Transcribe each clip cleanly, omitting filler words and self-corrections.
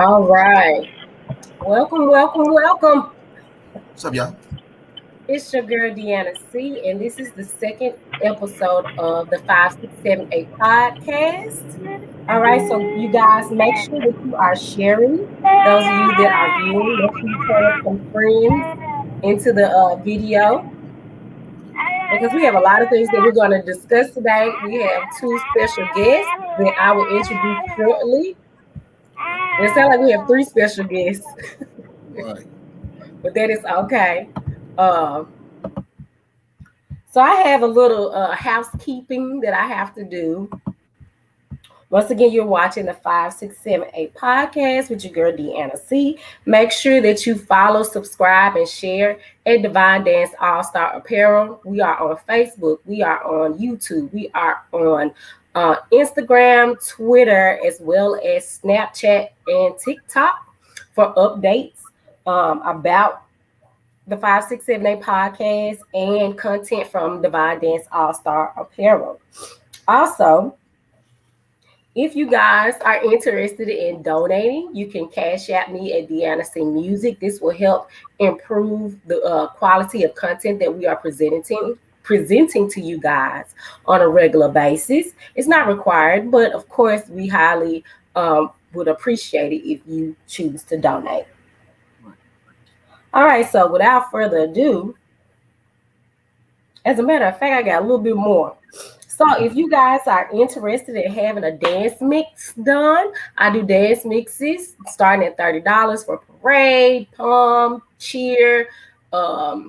All right. Welcome, welcome, welcome. What's up, y'all? It's your girl Deanna C, and this is the second episode of the 5678 podcast. All right, so you guys make sure that you are sharing. Those of you that are viewing, make sure you tag some friends into the video because we have a lot of things that we're going to discuss today. We have two special guests that I will introduce shortly. It sounds like we have three special guests. Right. But that is okay. Uh, so I have a little housekeeping that I have to do. Once again, you're watching the 5678 podcast with your girl Deanna C. Make sure that you follow, subscribe, and share at Divine Dance All Star Apparel. We are on Facebook. We are on YouTube. We are on Instagram, Twitter, as well as Snapchat and TikTok for updates about the 5678 podcast and content from Divine Dance All Star Apparel. Also, if you guys are interested in donating, you can cash out me at Deanna C Music. This will help improve the quality of content that we are presenting to you guys on a regular basis. It's not required, but of course, we highly would appreciate it if you choose to donate. All right, so without further ado, as a matter of fact, I got a little bit more. So if you guys are interested in having a dance mix done, I do dance mixes starting at $30 for parade, pom, cheer,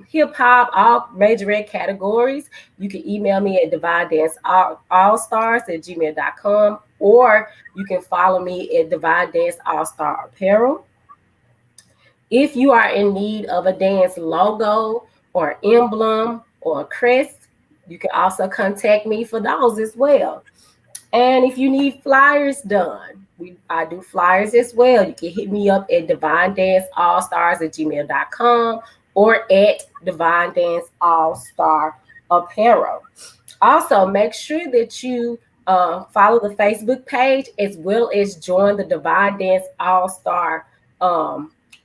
hip hop, all majorette categories. You can email me at divinedanceallstars@gmail.com, or you can follow me at Divine Dance All Star Apparel. If you are in need of a dance logo or emblem or a crest, you can also contact me for those as well. And if you need flyers done, I do flyers as well. You can hit me up at divinedanceallstars@gmail.com or at Divine Dance All Star Apparel. Also, make sure that you follow the Facebook page as well as join the Divine Dance All Star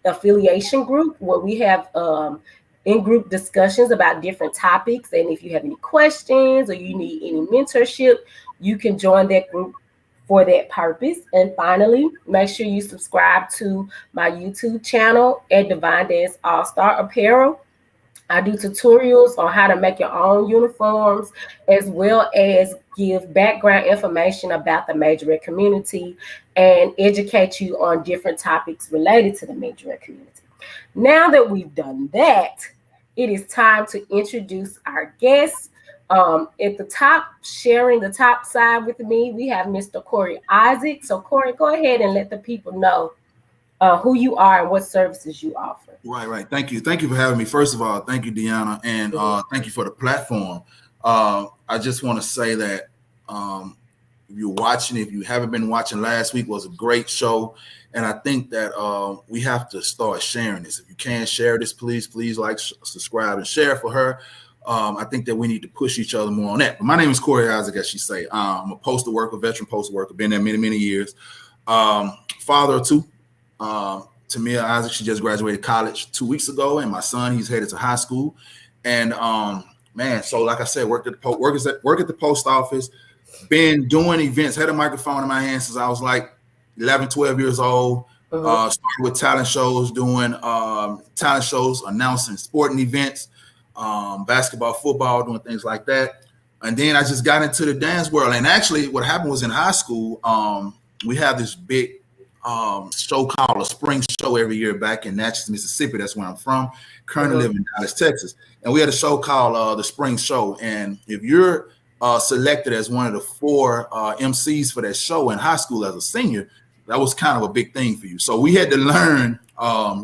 affiliation group, where we have in-group discussions about different topics. And if you have any questions or you need any mentorship, you can join that group for that purpose. And finally, make sure you subscribe to my YouTube channel at Divine Dance All Star Apparel. I do tutorials on how to make your own uniforms, as well as give background information about the majorette community and educate you on different topics related to the majorette community. Now that we've done that, it is time to introduce our guests. At the top, sharing the top side with me, we have Mr. Corey Isaac. So Corey, go ahead and let the people know who you are and what services you offer. Right. Thank you for having me. First of all, thank you, Deanna, and thank you for the platform. I just want to say that if you're watching, if you haven't been watching, last week was a great show, and I think that we have to start sharing this. If you can share this, please like, subscribe, and share for her. I think that we need to push each other more on that. But my name is Corey Isaac, as she say. I'm a postal worker, veteran postal worker, been there many years. Father of two. Tamia Isaac, she just graduated college 2 weeks ago, and my son, he's headed to high school. And so like I said, work at the post office, been doing events, had a microphone in my hand since I was like 11, 12 years old. Started with talent shows, doing talent shows, announcing sporting events, basketball, football, doing things like that. And then I just got into the dance world. And actually what happened was in high school, we have this big show called a spring show every year back in Natchez, Mississippi. That's where I'm from. Currently live in Dallas, Texas. And we had a show called the Spring Show. And if you're selected as one of the 4 MCs for that show in high school as a senior, that was kind of a big thing for you. So we had to learn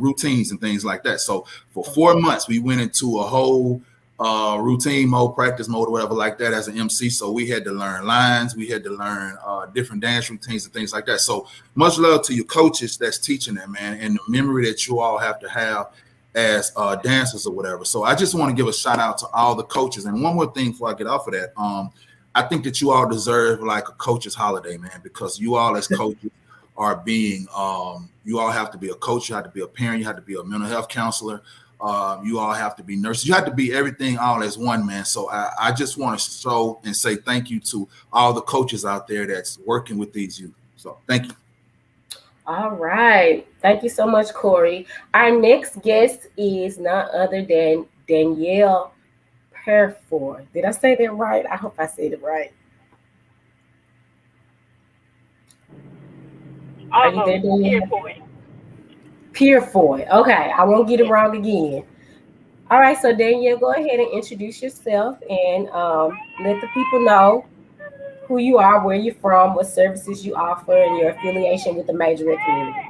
routines and things like that. So for 4 months, we went into a whole routine mode, practice mode, or whatever like that as an MC. So we had to learn lines. We had to learn different dance routines and things like that. So much love to your coaches that's teaching that, man, and the memory that you all have to have as dancers or whatever. So I just want to give a shout out to all the coaches. And one more thing before I get off of that, I think that you all deserve like a coach's holiday, man, because you all as coaches are being. You all have to be a coach. You have to be a parent. You have to be a mental health counselor. You all have to be nurses. You have to be everything all as one, man. So I just want to show and say thank you to all the coaches out there that's working with these youth. So thank you. All right. Thank you so much, Corey. Our next guest is none other than Danielle Perfor. Did I say that right? I hope I said it right. Are you there, Danielle? Purefoy. Okay, I won't get it wrong again. All right, so Danielle, go ahead and introduce yourself and let the people know who you are, where you're from, what services you offer, and your affiliation with the majorette community.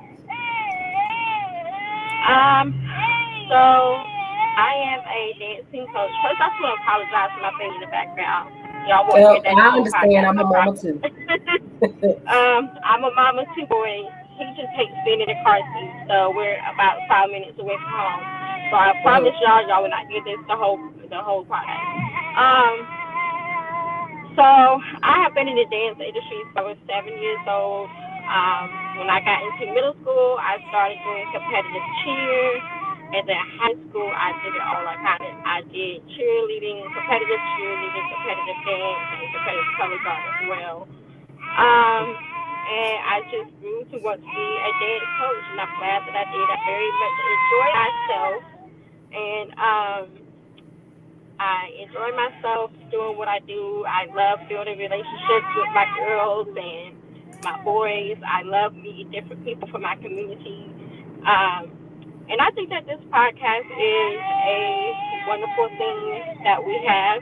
So I am a dancing coach. First, I just want to apologize for my baby in the background. Y'all won't hear that. I understand. I'm a mama too. I'm a mama too, boy. He just hates being in the car seat, so we're about 5 minutes away from home. So I promise y'all will not get this the whole podcast. So I have been in the dance industry since I was 7 years old. When I got into middle school, I started doing competitive cheer. And then high school, I did it all. I did cheerleading, competitive dance, and competitive color guard as well. And I just grew to want to be a dance coach, and I'm glad that I did. I very much enjoy myself, and I enjoy myself doing what I do. I love building relationships with my girls and my boys. I love meeting different people from my community. And I think that this podcast is a wonderful thing that we have.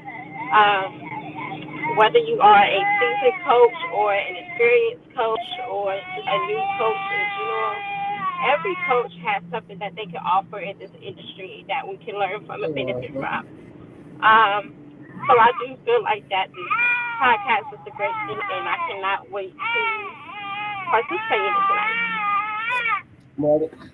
Whether you are a seasoned coach or an experienced coach or just a new coach in general, every coach has something that they can offer in this industry that we can learn from and benefit from. So I do feel like that this podcast is a great thing, and I cannot wait to participate in it tonight.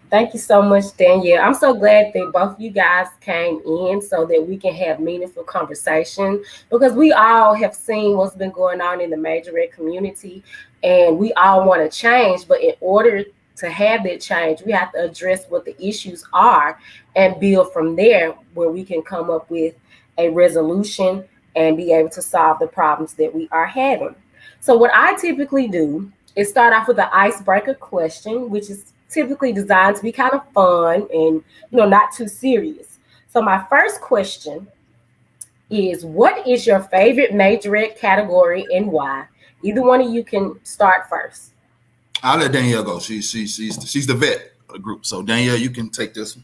Thank you so much, Danielle. I'm so glad that both you guys came in so that we can have meaningful conversation, because we all have seen what's been going on in the majorette community and we all want to change. But in order to have that change, we have to address what the issues are and build from there, where we can come up with a resolution and be able to solve the problems that we are having. So what I typically do is start off with an icebreaker question, which is typically designed to be kind of fun and not too serious. So my first question is, what is your favorite majorette category and why? Either one of you can start first. I'll let Danielle go. She's the vet of the group. So Danielle, you can take this one.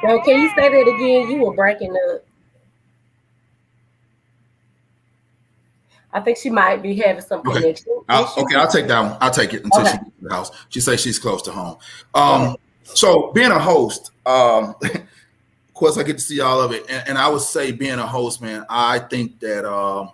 Well, can you say that again? You were breaking up. I think she might be having some connection. Okay, I'll take that one. I'll take it until she gets to the house. She says she's close to home. So being a host, of course, I get to see all of it. And I would say being a host, man, I think that I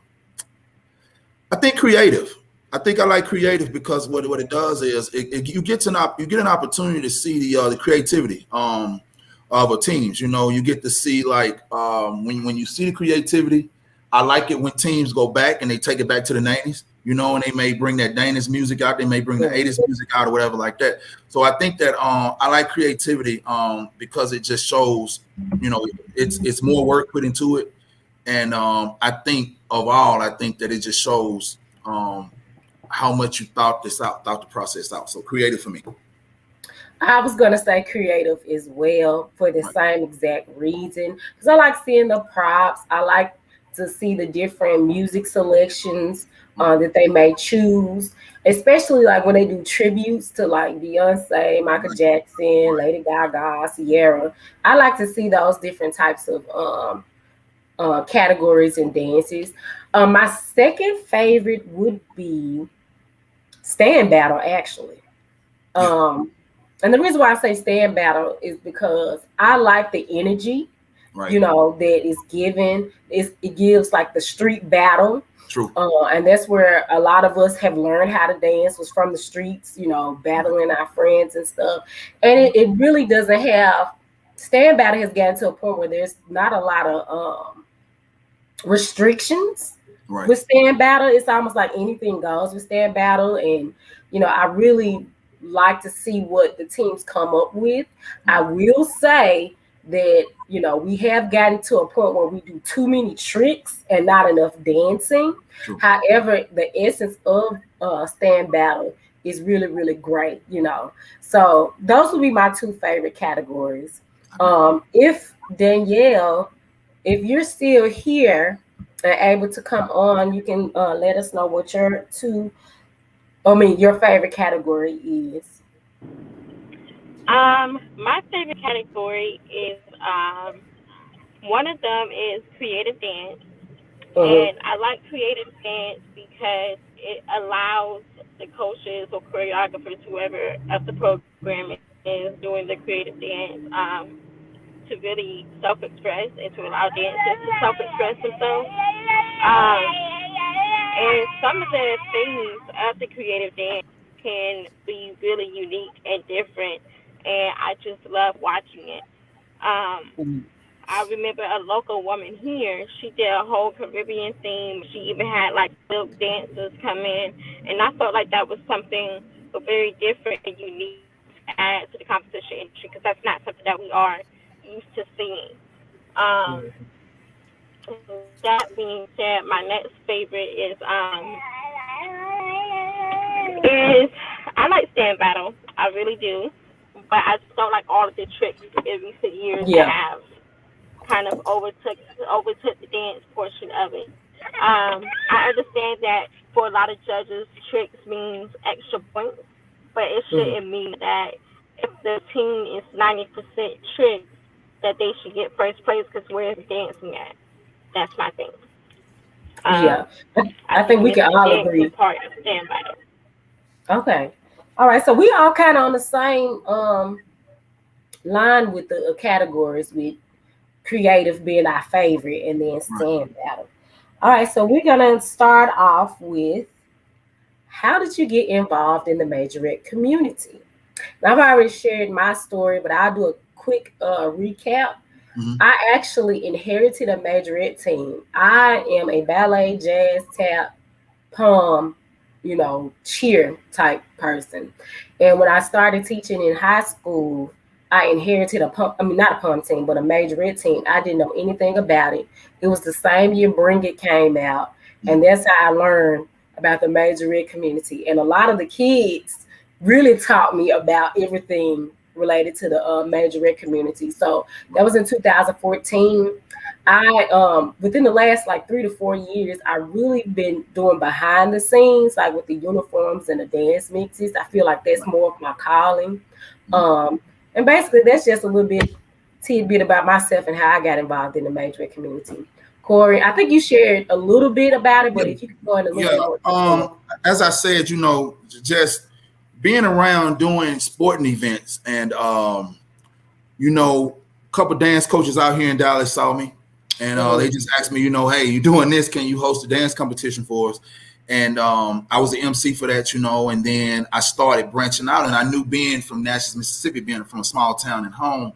think creative. I think I like creative because what it does is you get an opportunity to see the creativity of a teams. You get to see when you see the creativity. I like it when teams go back and they take it back to the 90s, and they may bring that Danish music out. They may bring the 80s music out or whatever like that. So I think that I like creativity because it just shows, it's more work put into it. And I think that it just shows how much you thought the process out. So creative for me. I was going to say creative as well for the same exact reason, because I like seeing the props. I like to see the different music selections that they may choose, especially like when they do tributes to like Beyonce, Michael Jackson, Lady Gaga, Sierra. I like to see those different types of categories and dances. My second favorite would be stand battle, actually. And the reason why I say stand battle is because I like the energy Right. that is given. It gives like the street battle. True. And that's where a lot of us have learned how to dance, was from the streets, battling our friends and stuff. And it really doesn't have, stand battle has gotten to a point where there's not a lot of restrictions Right. with stand battle. It's almost like anything goes with stand battle. And, I really like to see what the teams come up with. I will say that, we have gotten to a point where we do too many tricks and not enough dancing. True. However, the essence of stand battle is really, really great. So those would be my two favorite categories. If Danielle, if you're still here and able to come on, you can let us know what your favorite category is. My favorite category is one of them is creative dance, Uh-huh. and I like creative dance because it allows the coaches or choreographers, whoever of the program is doing the creative dance, to really self-express and to allow dancers to self-express themselves. And some of the things of the creative dance can be really unique and different, and I just love watching it. Um, I remember a local woman here. She did a whole Caribbean theme. She even had like silk dancers come in, and I felt like that was something very different and unique to add to the competition industry because that's not something that we are used to seeing. Um, that being said, my next favorite is I like stand battle. I really do, but I just don't like all of the tricks in recent years that Yeah. have kind of overtook the dance portion of it. I understand that for a lot of judges, tricks means extra points, but it Mhm. shouldn't mean that if the team is 90% tricks that they should get first place because where's the dancing at? That's my thing. Yeah. Um, I I think think we can the all dancing agree. part of stand battle. Okay. All right. So we all kind of on the same line with the categories, with creative being our favorite and then Right. stand battle. All right. So we're gonna start off with, how did you get involved in the majorette community? Now, I've already shared my story, but I'll do a quick recap. Mm-hmm. I actually inherited a majorette team. I am a ballet, jazz, tap, pom, cheer type person. And when I started teaching in high school, I inherited not a pom team, but a majorette team. I didn't know anything about it. It was the same year Bring It came out. And that's how I learned about the majorette community. And a lot of the kids really taught me about everything related to the majorette community. So that was in 2014. I within the last like 3 to 4 years, I really been doing behind the scenes, like with the uniforms and the dance mixes. I feel like that's more of my calling. Um, and basically, that's just a little bit tidbit about myself and how I got involved in the major community. Corey, I think you shared a little bit about it, but Yeah. if you could go into a little Yeah. bit more detail. As I said, just being around doing sporting events, and a couple dance coaches out here in Dallas saw me, and they just asked me, hey, you doing this? Can you host a dance competition for us? And I was the MC for that, and then I started branching out, and I knew, being from Natchez, Mississippi, being from a small town at home,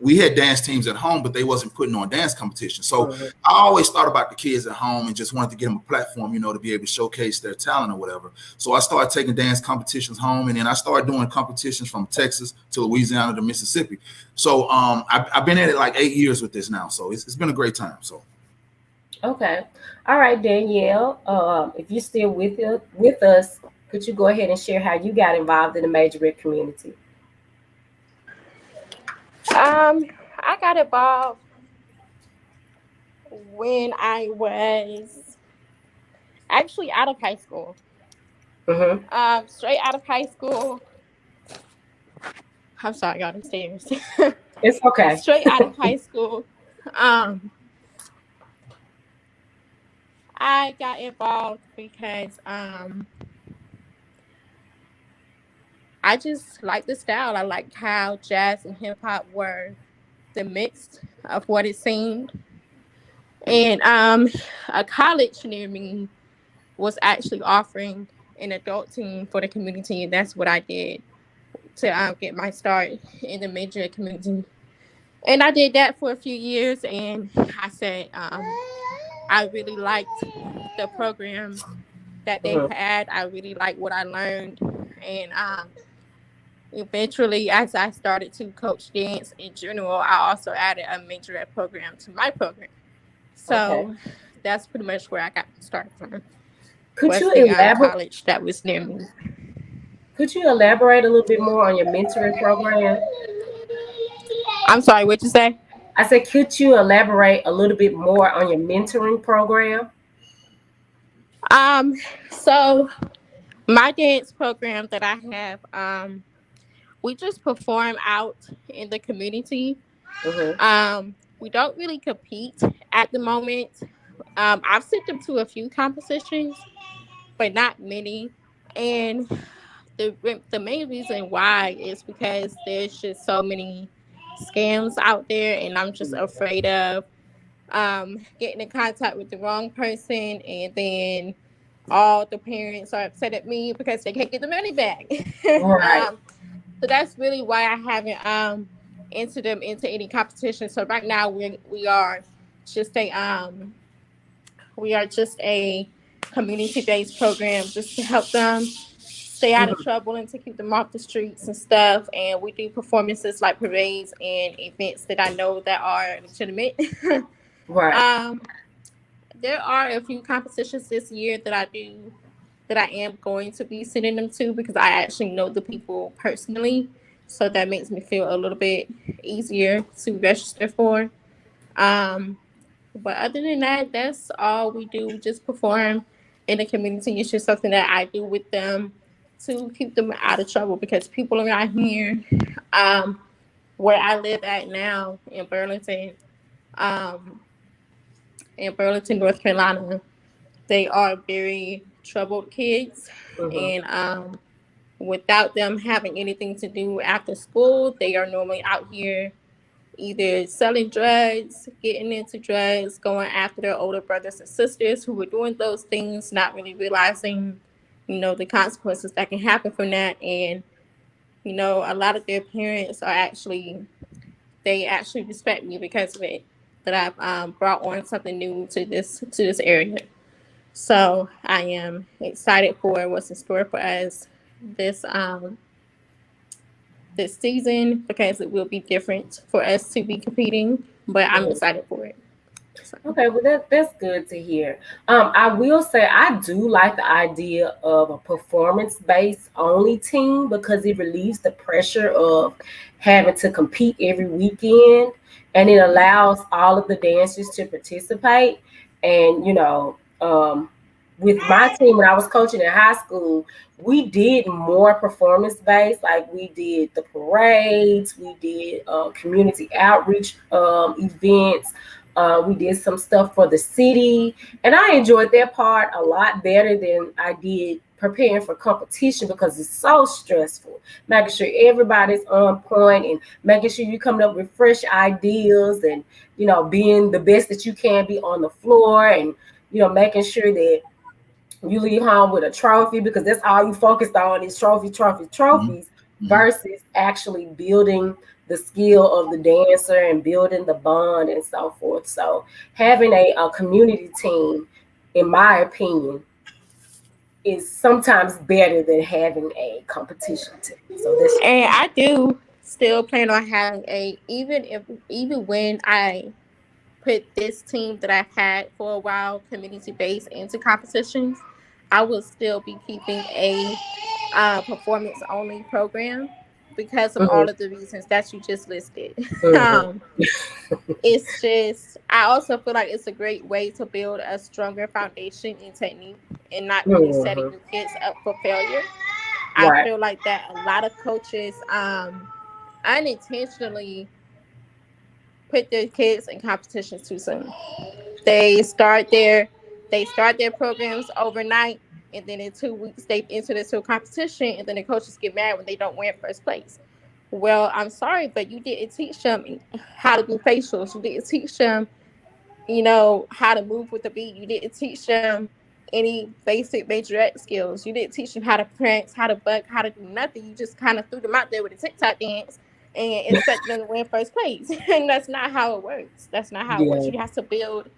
we had dance teams at home, but they wasn't putting on dance competitions. So I always thought about the kids at home and just wanted to give them a platform, to be able to showcase their talent or whatever. So I started taking dance competitions home, and then I started doing competitions from Texas to Louisiana to Mississippi. So I've been at it like 8 years with this now. So it's been a great time. So. Okay. All right, Danielle. If you're still with us, could you go ahead and share how you got involved in the major community? I got involved when I was actually out of high school. Mm-hmm. Straight out of high school. I'm sorry, I got upstairs. It's okay. Straight out of high school. Um, I got involved because I just like the style. I like how jazz and hip hop were the mix of what it seemed. And a college near me was actually offering an adult team for the community, and that's what I did to get my start in the major community. And I did that for a few years, and I said I really liked the program that they Mhm. had. I really liked what I learned, and eventually, as I started to coach dance in general, I also added a majorette program to my program. Okay. So that's pretty much where I got started from. Could Was you the elaborate? college that was near me. Could you elaborate a little bit more on your mentoring program? I'm sorry, what you say? I said, could you elaborate a little bit more on your mentoring program? Um, so my dance program that I have, we just perform out in the community. Mm-hmm. We don't really compete at the moment. I've sent them to a few competitions, but not many. And the main reason why is because there's just so many scams out there, and I'm just afraid of getting in contact with the wrong person, and then all the parents are upset at me because they can't get the money back. Right. um, so that's really why I haven't entered them into any competition. So right now we are just a community based program just to help them stay out of Mm-hmm. trouble and to keep them off the streets and stuff. And we do performances like parades and events that I know that are legitimate. Right. um, there are a few competitions this year that I am going to be sending them to because I actually know the people personally. So that makes me feel a little bit easier to register for. Um, but other than that, that's all we do. We just perform in the community. It's just something that I do with them to keep them out of trouble because people around here, um, where I live at now um, in Burlington, North Carolina, they are very troubled kids. Mm-hmm. And without them having anything to do after school, they are normally out here either selling drugs, getting into drugs, going after their older brothers and sisters who were doing those things, not really realizing, the consequences that can happen from that. And, a lot of their parents they actually respect me because of it, that I've brought on something new to this area. So I am excited for what's in store for us this this season because it will be different for us to be competing. But I'm Mm-hmm. excited for it. So. Okay, well that's good to hear. I will say I do like the idea of a performance-based only team because it relieves the pressure of having to compete every weekend, and it allows all of the dancers to participate. And with my team when I was coaching in high school, we did more performance-based. Like we did the parades, we did community outreach events. We did some stuff for the city, and I enjoyed that part a lot better than I did preparing for competition because it's so stressful. Making sure everybody's on point and making sure you're coming up with fresh ideas and being the best that you can be on the floor and making sure that you leave home with a trophy because that's all you focused on is Mm-hmm. trophies Mm-hmm. versus actually building the skill of the dancer and building the bond and so forth. So having a community team, in my opinion, is sometimes better than having a competition team. So that's just And I do still plan on having even when I put this team that I've had for a while, community based, into competitions, I will still be keeping a performance only program because of mhm, all of the reasons that you just listed. mhm, um, it's just I also feel like it's a great way to build a stronger foundation in technique and not really setting mhm. your kids up for failure. I Right. feel like that a lot of coaches unintentionally put their kids in competitions too soon. They start their programs overnight, and then in 2 weeks they enter into a competition, and then the coaches get mad when they don't win first place. well, I'm sorry, but you didn't teach them how to do facials. You didn't teach them, how to move with the beat. You didn't teach them any basic majorette skills. You didn't teach them how to prance, how to buck, how to do nothing. You just kind of threw them out there with a TikTok dance and expect them to win first place. And that's not how it works. That's not how it works. Yeah. You have to build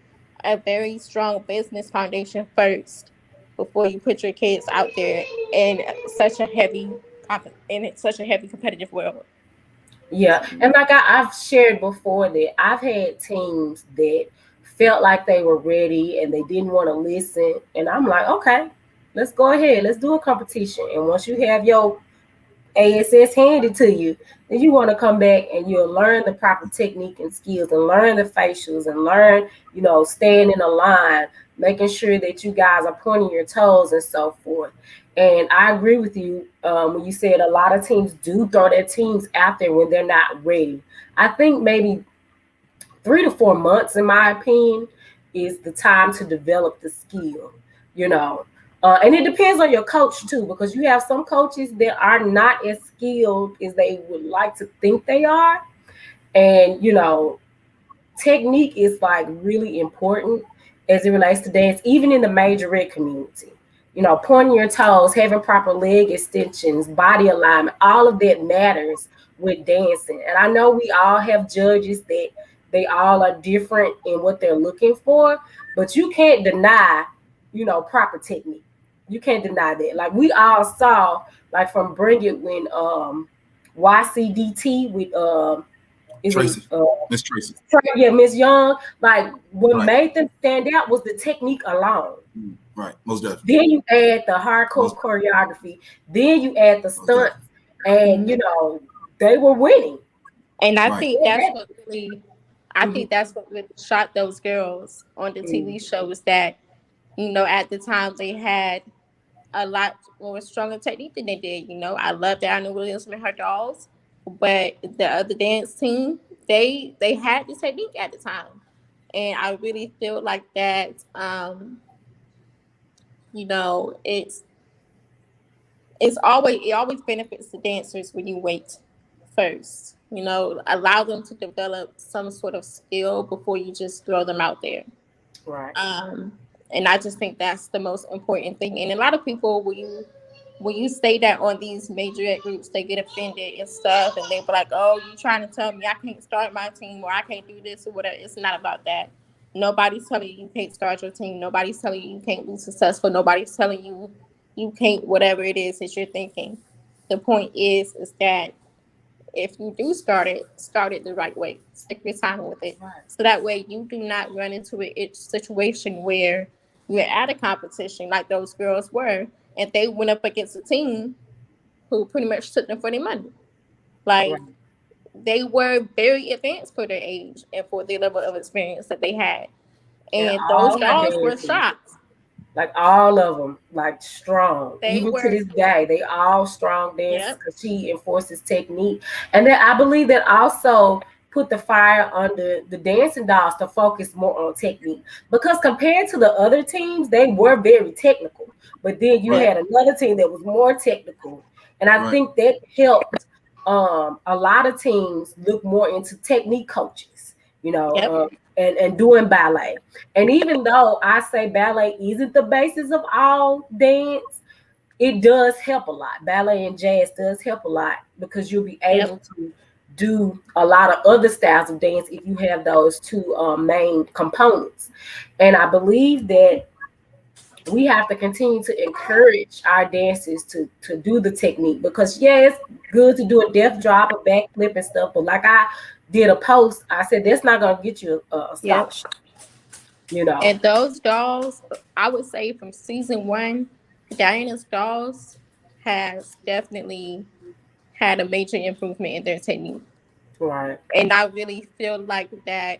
a very strong business foundation first before you put your kids out there in such a heavy competitive world. Yeah, and like I've shared before that I've had teams that felt like they were ready and they didn't want to listen, and I'm like, okay, let's go ahead, let's do a competition. And once you have your ASS handed to you, then you want to come back and you'll learn the proper technique and skills and learn the facials and learn, staying in a line, making sure that you guys are pointing your toes and so forth. And I agree with you when you said a lot of teams do throw their teams out there when they're not ready. I think maybe 3 to 4 months, in my opinion, is the time to develop the skill, you know. And it depends on your coach too, because you have some coaches that are not as skilled as they would like to think they are. And, technique is like really important as it relates to dance, even in the majorette community. Pointing your toes, having proper leg extensions, body alignment, all of that matters with dancing. And I know we all have judges that they all are different in what they're looking for, but you can't deny, proper technique. You can't deny that. Like we all saw, like from Bring It when YCDT with Tracy, Miss Tracy. Yeah, Miss Young. Like what Right. made them stand out was the technique alone. Right, most definitely. Then you add the hardcore choreography. Then you add the stunts, and they were winning. And I Right. think that's what really shocked those girls on the TV shows that, at the time they had a lot more stronger technique than they did. I love Diana Williams and her dolls, but the other dance team, they had the technique at the time. And I really feel like that, it always benefits the dancers when you wait first. Allow them to develop some sort of skill before you just throw them out there. Right. And I just think that's the most important thing. And a lot of people, when you say that on these majorette groups, they get offended and stuff, and they be like, "Oh, you trying to tell me I can't start my team or I can't do this or whatever?" It's not about that. Nobody's telling you can't start your team. Nobody's telling you can't be successful. Nobody's telling you can't whatever it is that you're thinking. The point is that if you do start it the right way. Take your time with it. Right. So that way you do not run into a situation where you're at a competition like those girls were, and they went up against a team who pretty much took them for their money. Like, Right. they were very advanced for their age and for the level of experience that they had. And all those our dolls were dancers, shocked. like all of them, like strong. They Even were- to this day, they all strong dancers Yep. because she enforces technique. And then I believe that also put the fire under the dancing dolls to focus more on technique. Because compared to the other teams, they were very technical. But then you Right. had another team that was more technical. And I Right. think that helped a lot of teams look more into technique coaches, Yep. and doing ballet. And even though I say ballet isn't the basis of all dance, it does help a lot. Ballet and jazz does help a lot because you'll be able to do a lot of other styles of dance if you have those two main components. And I believe that we have to continue to encourage our dancers to do the technique because it's good to do a death drop, a backflip and stuff, but like I did a post, I said that's not gonna get you a scholarship. And those dolls, I would say from season 1, Diana's dolls has definitely had a major improvement in their technique. Right. And I really feel like that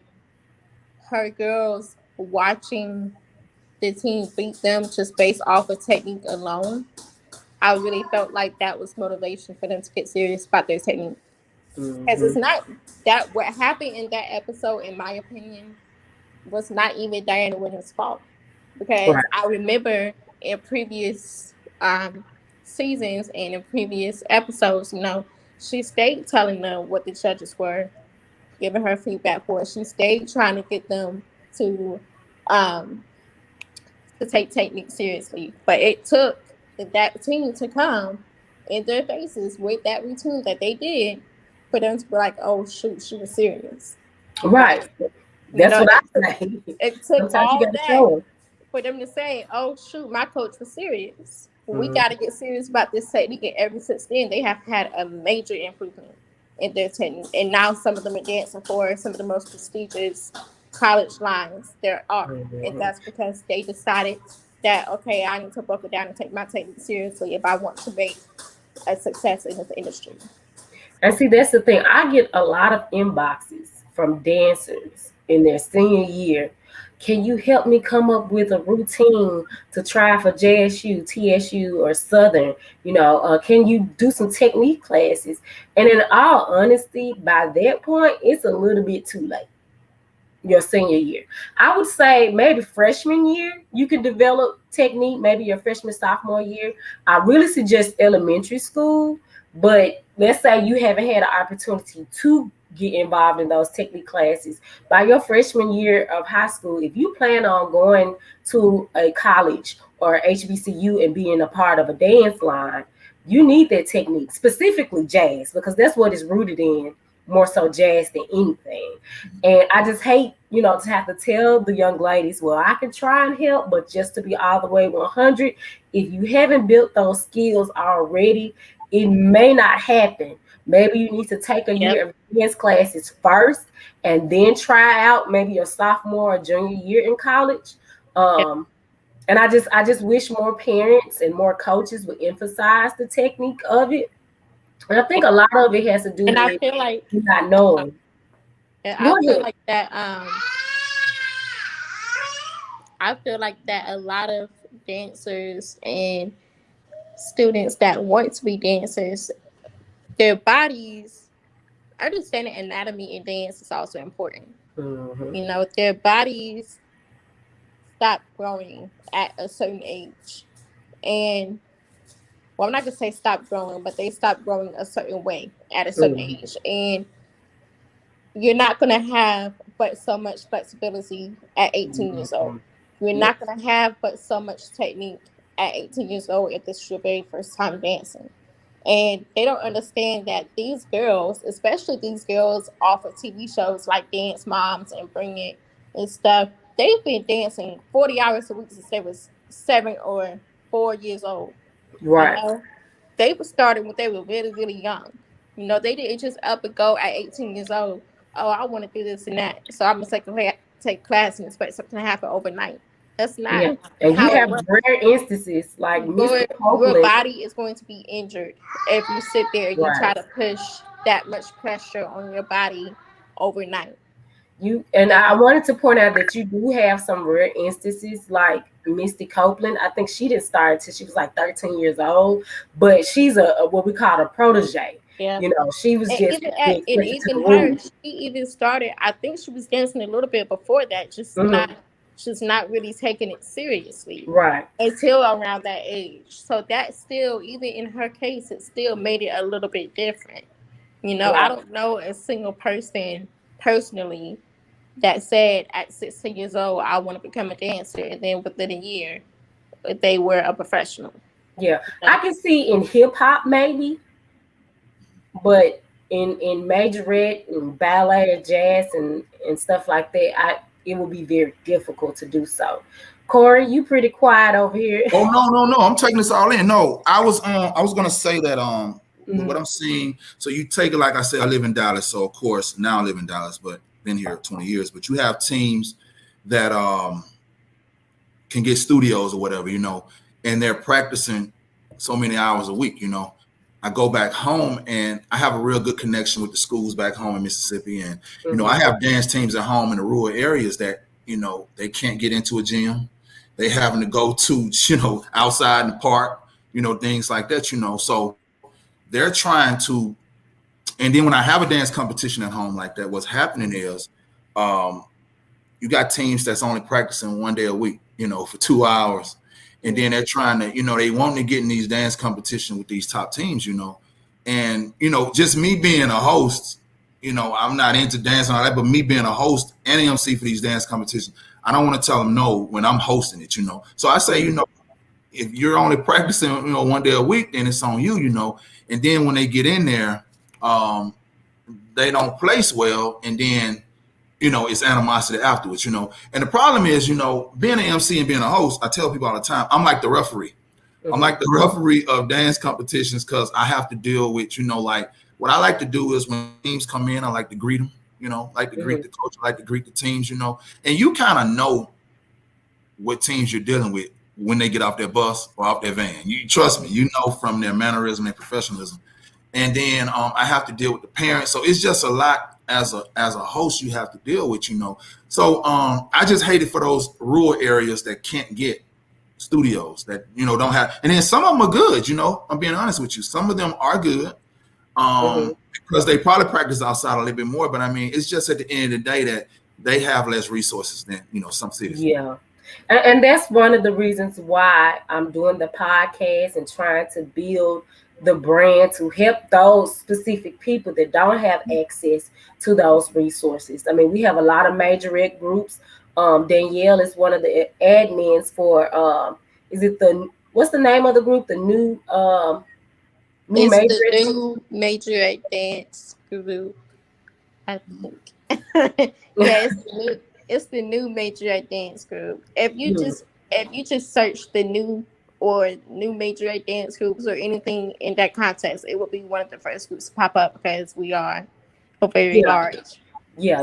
her girls watching the team beat them just based off of technique alone, I really felt like that was motivation for them to get serious about their technique. Because it's not that what happened in that episode, in my opinion, was not even Diana Williams' fault. Because I remember in previous seasons and in previous episodes, She stayed telling them what the judges were, giving her feedback for it. She stayed trying to get them to um take technique seriously. But it took that team to come in their faces with that routine that they did for them to be like, oh shoot, she was serious. Right. You That's know, what I say. it took Sometimes you all got to that show them. for them to say, oh shoot, my coach was serious. We Mm. got to get serious about this technique. And ever since then, they have had a major improvement in their technique. And now some of them are dancing for some of the most prestigious college lines there are. And that's because they decided that, okay, I need to buckle down and take my technique seriously if I want to make a success in this industry. And see, that's the thing. I get a lot of inboxes from dancers in their senior year. Can you help me come up with a routine to try for JSU, TSU, or Southern? Can you do some technique classes? And in all honesty, by that point, it's a little bit too late. Your senior year, I would say maybe freshman year you could develop technique, maybe your freshman sophomore year. I really suggest elementary school, but let's say you haven't had an opportunity to get involved in those technique classes by your freshman year of high school. If you plan on going to a college or HBCU and being a part of a dance line, you need that technique, specifically jazz, because that's what it's rooted in, more so jazz than anything. And I just hate, to have to tell the young ladies, well, I can try and help, but just to be all the way 100, if you haven't built those skills already, it may not happen. Maybe you need to take a year of dance classes first and then try out maybe your sophomore or junior year in college. And I just wish more parents and more coaches would emphasize the technique of it. And I think a lot of it has to do And I with feel like you not knowing. I feel like that a lot of dancers and students that want to be dancers, their bodies, understanding anatomy in dance is also important. Mm-hmm. Their bodies stop growing at a certain age. And I'm not gonna say stop growing, but they stop growing a certain way at a certain age. And you're not gonna have but so much flexibility at 18 years old. You're not gonna have but so much technique at 18 years old if this is your very first time dancing. And they don't understand that these girls, especially these girls off of TV shows like Dance Moms and Bring It and stuff, they've been dancing 40 hours a week since they was 7 or 4 years old. Right. They were starting when they were really, really young. They didn't just up and go at 18 years old. Oh, I want to do this and that, so I'm gonna take class and expect something to happen overnight. That's not. Yeah. And you have rare instances like Mr. Copeland. Your body is going to be injured if you sit there and you try to push that much pressure on your body overnight. I wanted to point out that you do have some rare instances like Misty Copeland. I think she didn't start until she was like 13 years old, but she's a what we call a protege. Yeah. She was just she even started, I think she was dancing a little bit before that, just not really taking it seriously. Right. Until around that age. So that still, even in her case, it still made it a little bit different. I don't know a single person personally that said at 16 years old, I want to become a dancer, and then within a year, they were a professional. Yeah. I can see in hip hop maybe, but in majorette and ballet or jazz and stuff like that, it will be very difficult to do so. Corey, you pretty quiet over here. Oh no! I'm taking this all in. No, I was gonna say that what I'm seeing. So you take it, like I said, I live in Dallas, so of course now I live in Dallas, but been here 20 years. But you have teams that can get studios or whatever, and they're practicing so many hours a week. I go back home and I have a real good connection with the schools back home in Mississippi, and I have dance teams at home in the rural areas that they can't get into a gym. They having to go to outside in the park, things like that. So they're trying to. And then when I have a dance competition at home like that, what's happening is you got teams that's only practicing 1 day a week, for 2 hours. And then they're trying to, they want to get in these dance competition with these top teams, And just me being a host, I'm not into dance and all that, but me being a host and MC for these dance competitions, I don't want to tell them no when I'm hosting it. So I say, if you're only practicing, one day a week, then it's on you. And then when they get in there, they don't place well, and then it's animosity afterwards. And the problem is, being an MC and being a host, I tell people all the time, I'm like the referee. I'm like the referee of dance competitions, because I have to deal with, like, what I like to do is when teams come in, I like to greet them, like to greet the coach, I like to greet the teams, and you kind of know what teams you're dealing with when they get off their bus or off their van. You trust me, from their mannerism and professionalism. And then I have to deal with the parents. So it's just a lot as a host you have to deal with, So I just hate it for those rural areas that can't get studios, that don't have. And then some of them are good, I'm being honest with you. Some of them are good because they probably practice outside a little bit more. But I mean, it's just at the end of the day that they have less resources than some cities. Yeah. And that's one of the reasons why I'm doing the podcast and trying to build the brand to help those specific people that don't have access to those resources. I mean, we have a lot of majorette groups. Danielle is one of the admins for what's the name of the group? The new It's majorette the new majorette dance group, I think. Yeah, it's the new majorette dance group. If you just search the new majorette dance groups or anything in that context, it will be one of the first groups to pop up, because we are very large. Yeah.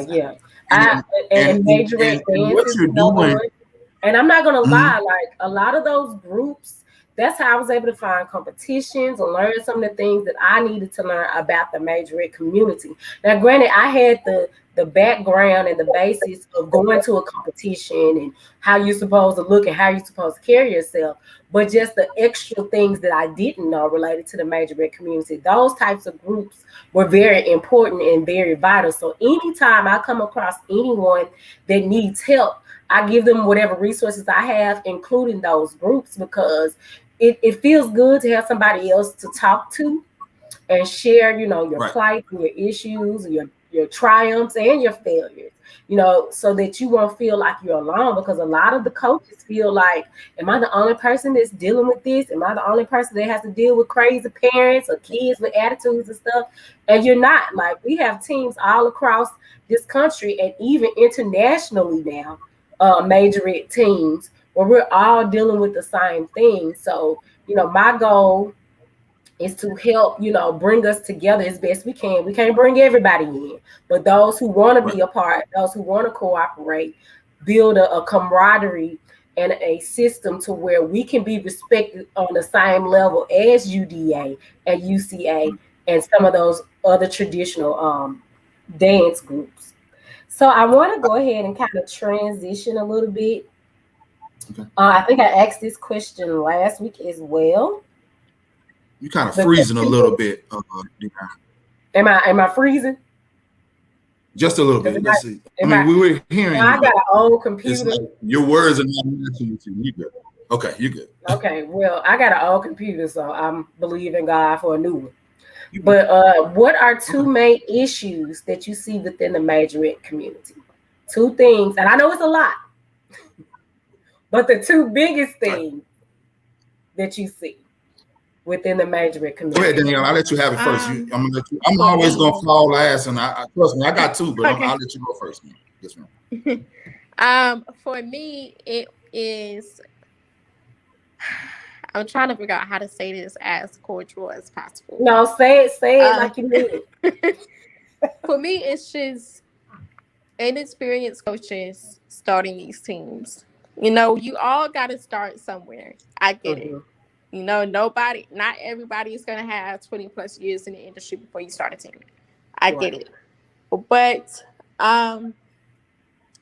And majorette what dances you're doing. And I'm not gonna lie, like a lot of those groups, that's how I was able to find competitions and learn some of the things that I needed to learn about the majorette community. Now, granted, I had the background and the basis of going to a competition and how you're supposed to look and how you're supposed to carry yourself, but just the extra things that I didn't know related to the majorette community. Those types of groups were very important and very vital. So anytime I come across anyone that needs help, I give them whatever resources I have, including those groups, because it feels good to have somebody else to talk to and share, your plight and your issues, your triumphs and your failures, so that you won't feel like you're alone. Because a lot of the coaches feel like, am I the only person that's dealing with this? Am I the only person that has to deal with crazy parents or kids with attitudes and stuff? And you're not. Like, we have teams all across this country and even internationally now, majorette teams, where we're all dealing with the same thing. So, my goal is to help, bring us together as best we can. We can't bring everybody in, but those who want to be a part, those who want to cooperate, build a camaraderie and a system to where we can be respected on the same level as UDA and UCA and some of those other traditional dance groups. So I want to go ahead and kind of transition a little bit. Okay. I think I asked this question last week as well. You kind of freezing a little bit. Am I freezing? Just a little bit. Let's see. We were hearing. I got an old computer. Like your words are not matching to you. Good. Okay, you good. Okay, well, I got an old computer, so I'm believing God for a new one. But what are two main issues that you see within the majorette community? Two things, and I know it's a lot, but the two biggest things that you see within the majorette community. Go ahead, Danielle. I'll let you have it first. I'm always gonna fall last, and I trust me. I got two, but I'll let you go first. Yes, ma'am. For me, it is. I'm trying to figure out how to say this as cordial as possible. No, say it like you mean it. For me, it's just inexperienced coaches starting these teams. You all got to start somewhere. I get it. Not everybody is going to have 20 plus years in the industry before you start a team. I get it. But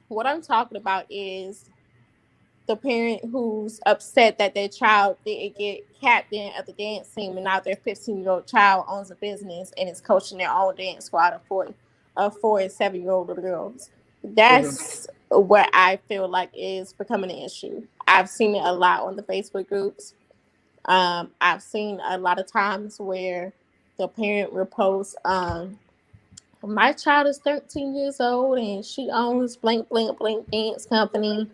what I'm talking about is the parent who's upset that their child didn't get captain of the dance team, and now their 15-year-old child owns a business and is coaching their own dance squad of 4 and 7-year-old little girls. That's what I feel like is becoming an issue. I've seen it a lot on the Facebook groups. I've seen a lot of times where the parent will post, my child is 13 years old and she owns blank, blank, blank dance company.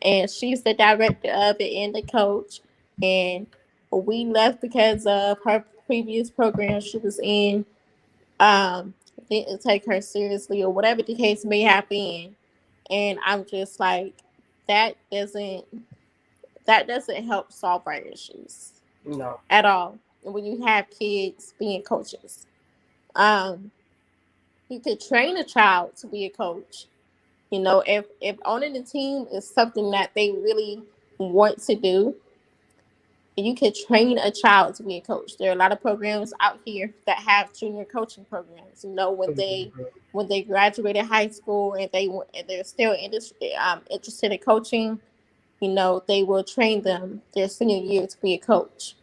And she's the director of it and the coach. And we left because of her previous program she was in. Didn't take her seriously or whatever the case may have been. And I'm just like, that doesn't that doesn't help solve our issues No. at all. When you have kids being coaches, um, you could train a child to be a coach. You know, if owning the team is something that they really want to do, you could train a child to be a coach. There are a lot of programs out here that have junior coaching programs. You know, when they graduated high school and they're still interested in coaching, you know, they will train them their senior year to be a coach.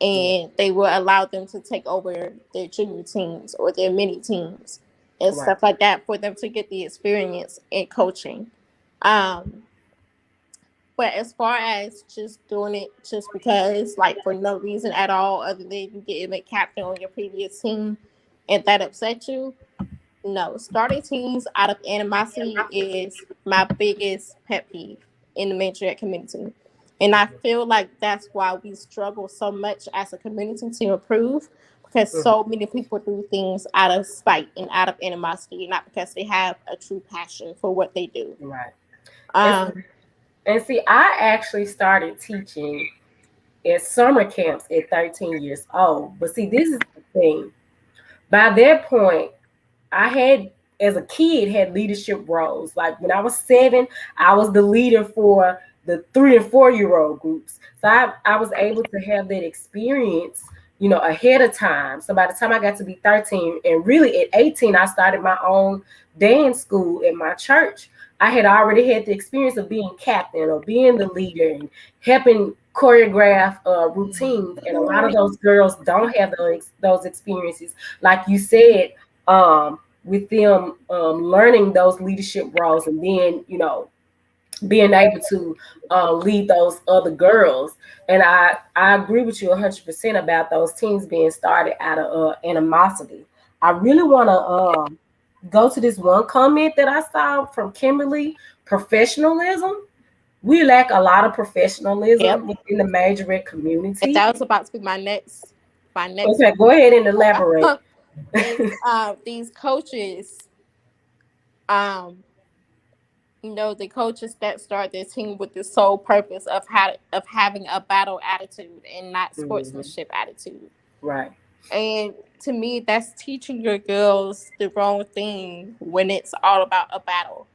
And they will allow them to take over their junior teams or their mini teams and stuff like that for them to get the experience in coaching. Um, but as far as just doing it just because, like for no reason at all, other than you getting a captain on your previous team and that upset you, no. Starting teams out of animosity is my biggest pet peeve in the majorette community. And I feel like that's why we struggle so much as a community to improve, because so many people do things out of spite and out of animosity, not because they have a true passion for what they do. Right. And see, I actually started teaching at summer camps at 13 years old. But see, this is the thing. By that point, I had, as a kid, had leadership roles. Like when I was 7, I was the leader for the 3 and 4-year-old groups. So I was able to have that experience, you know, ahead of time. So by the time I got to be 13, and really at 18, I started my own dance school at my church. I had already had the experience of being captain or being the leader and helping choreograph routines. And a lot of those girls don't have those experiences. Like you said, with them learning those leadership roles and then, you know, being able to lead those other girls. And I agree with you 100% about those teams being started out of animosity. I really want to go to this one comment that I saw from Kimberly: professionalism. We lack a lot of professionalism within the majorette community. that was about to be my next. Okay, go ahead and elaborate. These coaches, you know, the coaches that start their team with the sole purpose of having a battle attitude and not sportsmanship attitude. Right. And to me, that's teaching your girls the wrong thing when it's all about a battle.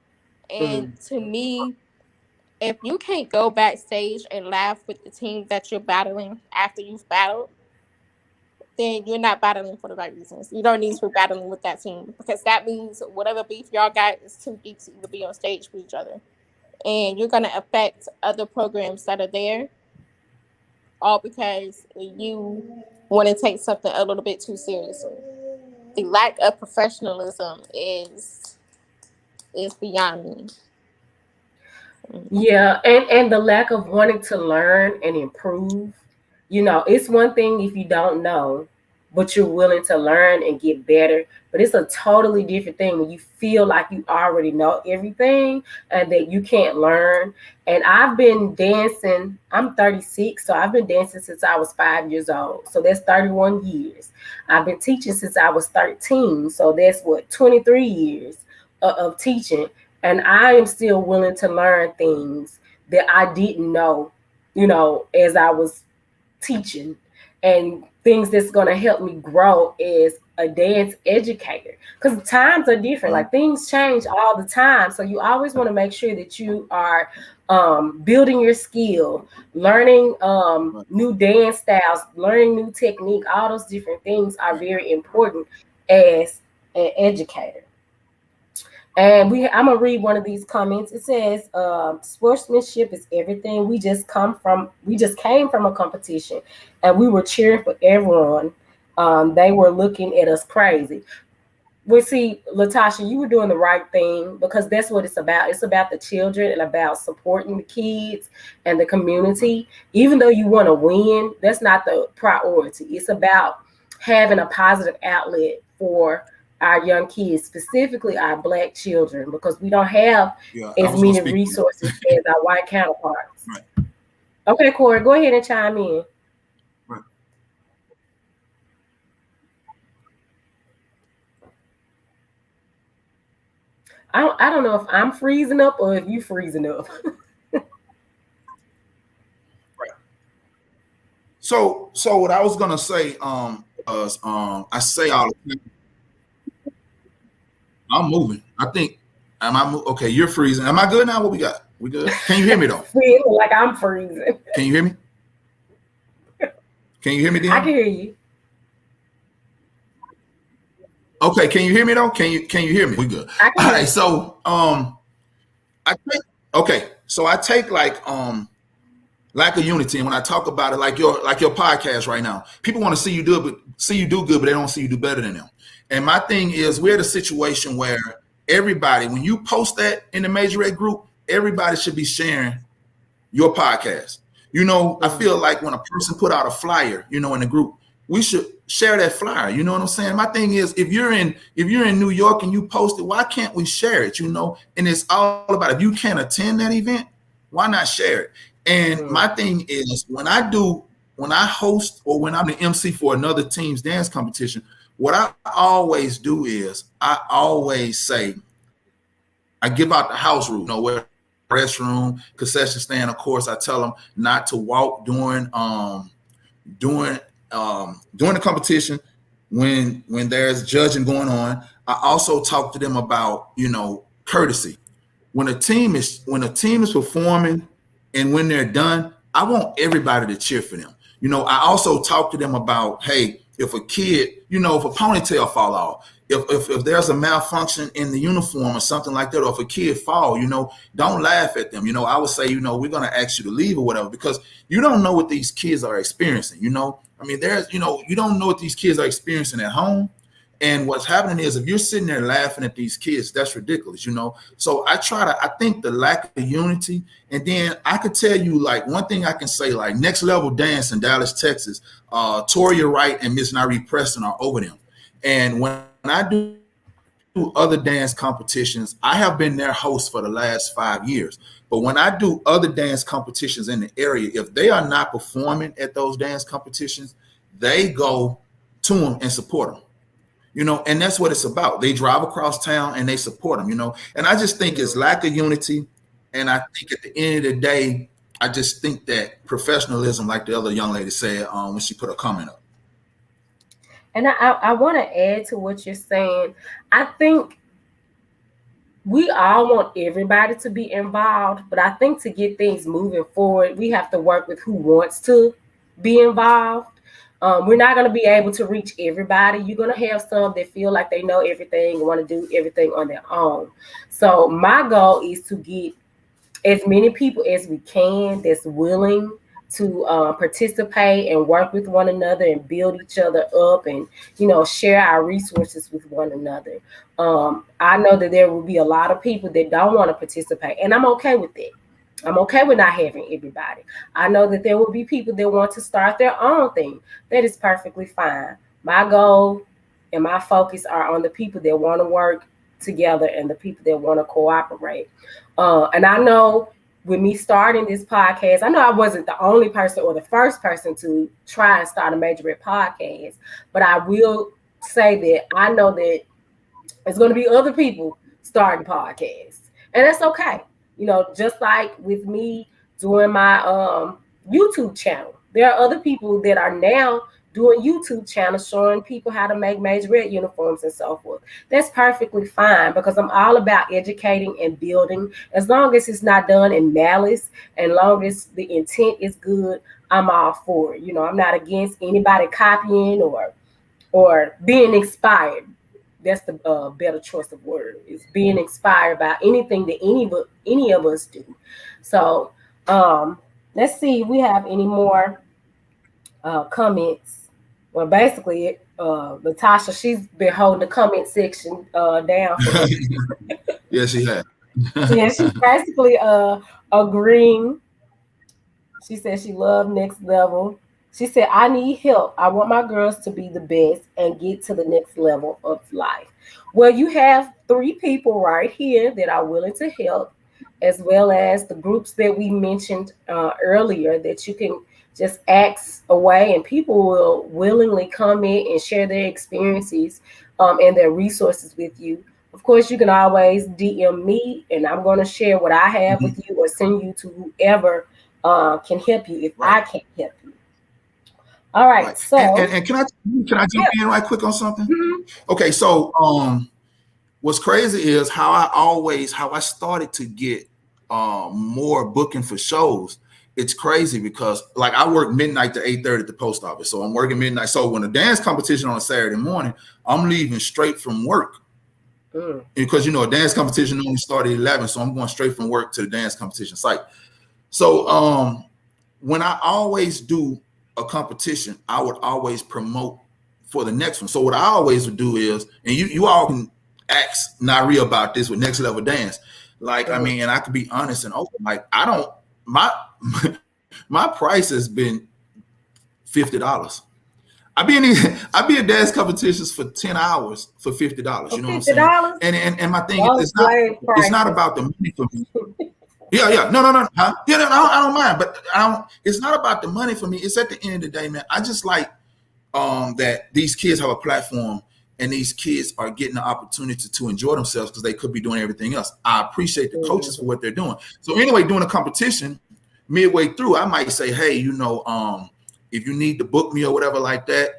And to me, if you can't go backstage and laugh with the team that you're battling after you've battled, then you're not battling for the right reasons. You don't need to be battling with that team, because that means whatever beef y'all got is too deep to even be on stage with each other. And you're going to affect other programs that are there, all because you want to take something a little bit too seriously. The lack of professionalism is beyond me. Yeah, and the lack of wanting to learn and improve. You know, it's one thing if you don't know, but you're willing to learn and get better. But it's a totally different thing when you feel like you already know everything and that you can't learn. And I've been dancing, I'm 36, so I've been dancing since I was 5 years old. So that's 31 years. I've been teaching since I was 13. So that's 23 years of teaching. And I am still willing to learn things that I didn't know, you know, as I was teaching, and things that's going to help me grow as a dance educator, because times are different. Like things change all the time, so you always want to make sure that you are building your skill, learning new dance styles, learning new technique. All those different things are very important as an educator. And I'm gonna read one of these comments. It says, "Sportsmanship is everything. We just came from a competition, and we were cheering for everyone. They were looking at us crazy." Well, see, Latasha, you were doing the right thing, because that's what it's about. It's about the children and about supporting the kids and the community. Even though you want to win, that's not the priority. It's about having a positive outlet for our young kids, specifically our Black children, because we don't have Yeah, I as was gonna many speak on that. resources as our white counterparts. Right, Okay, Corey, go ahead and chime in. right. I don't know if I'm freezing up or if you freezing up. Right. So what I was gonna say, I say all the time, I'm moving. I think, okay, you're freezing. Am I good now? What we got? We good? Can you hear me though? Feeling like I'm freezing. Can you hear me? Can you hear me, I can Dan? hear you. Okay, can you hear me though? Can you hear me? We good. I can All hear right, you. so I take so I take like lack of unity, and when I talk about it, like your podcast right now, people want to see you do it, but see you do good, but they don't see you do better than them. And my thing is, we're at a situation where everybody, when you post that in the majorette group, everybody should be sharing your podcast. I feel like when a person put out a flyer, in the group, we should share that flyer. You know what I'm saying? My thing is, if you're in New York and you post it, why can't we share it? And it's all about, if you can't attend that event, why not share it? And my thing is, when I host or when I'm the MC for another team's dance competition, what I always do is I always say, I give out the house rule, where restroom, concession stand. Of course, I tell them not to walk during the competition when there's judging going on. I also talk to them about courtesy. When a team is performing and when they're done, I want everybody to cheer for them. I also talk to them about, hey, if a kid, if a ponytail fall off, if there's a malfunction in the uniform or something like that, or if a kid fall, don't laugh at them. I would say, we're going to ask you to leave or whatever, because you don't know what these kids are experiencing. I mean, you don't know what these kids are experiencing at home. And what's happening is, if you're sitting there laughing at these kids, that's ridiculous, So I think the lack of unity, and then I could tell you, like, one thing I can say, like, Next Level Dance in Dallas, Texas, Toria Wright and Miss Nyree Preston are over them. And when I do other dance competitions, I have been their host for the last 5 years. But when I do other dance competitions in the area, if they are not performing at those dance competitions, they go to them and support them. And that's what it's about. They drive across town and they support them, and I just think it's lack of unity. And I think at the end of the day, I just think that professionalism, like the other young lady said when she put a comment up. And I want to add to what you're saying. I think we all want everybody to be involved, but I think to get things moving forward, we have to work with who wants to be involved. We're not going to be able to reach everybody. You're going to have some that feel like they know everything and want to do everything on their own. So my goal is to get as many people as we can that's willing to participate and work with one another and build each other up, and share our resources with one another. I know that there will be a lot of people that don't want to participate, and I'm okay with that. I'm okay with not having everybody. I know that there will be people that want to start their own thing. That is perfectly fine. My goal and my focus are on the people that want to work together and the people that want to cooperate. And I know with me starting this podcast, I know I wasn't the only person or the first person to try and start a majorette podcast, but I will say that I know that there's going to be other people starting podcasts, and that's okay. Just like with me doing my YouTube channel, there are other people that are now doing YouTube channels showing people how to make majorette uniforms and so forth. That's perfectly fine, because I'm all about educating and building. As long as it's not done in malice, and long as the intent is good, I'm all for it. I'm not against anybody copying or being inspired. That's the better choice of word, is being inspired by anything that any of us do. So let's see if we have any more comments. Well, basically, Natasha, she's been holding the comment section down for me. Yes, she has. Yeah, she's basically agreeing. She said she loved Next Level. She said, I need help. I want my girls to be the best and get to the next level of life. Well, you have three people right here that are willing to help, as well as the groups that we mentioned earlier that you can just ask away, and people will willingly come in and share their experiences and their resources with you. Of course, you can always DM me, and I'm going to share what I have with you or send you to whoever can help you if I can't help you. All right, so and can I jump in right quick on something? Okay, so what's crazy is how I started to get more booking for shows. It's crazy because like I work midnight to 8:30 at the post office, so I'm working midnight. So when a dance competition on a Saturday morning, I'm leaving straight from work because a dance competition only started at 11, so I'm going straight from work to the dance competition site. So when I always do a competition, I would always promote for the next one. So what I always would do is, and you all can ask Nari about this with Next Level Dance. Like, I mean, and I could be honest and open. Like, I don't, my price has been $50. I be in dance competitions for 10 hours for $50. You know what I'm saying? And my thing is, it's not about the money for me. Yeah. No. Huh? Yeah, no, I don't mind, but it's not about the money for me. It's at the end of the day, man. I just like that these kids have a platform and these kids are getting the opportunity to enjoy themselves because they could be doing everything else. I appreciate the coaches for what they're doing. So anyway, doing a competition, midway through, I might say, hey, if you need to book me or whatever like that,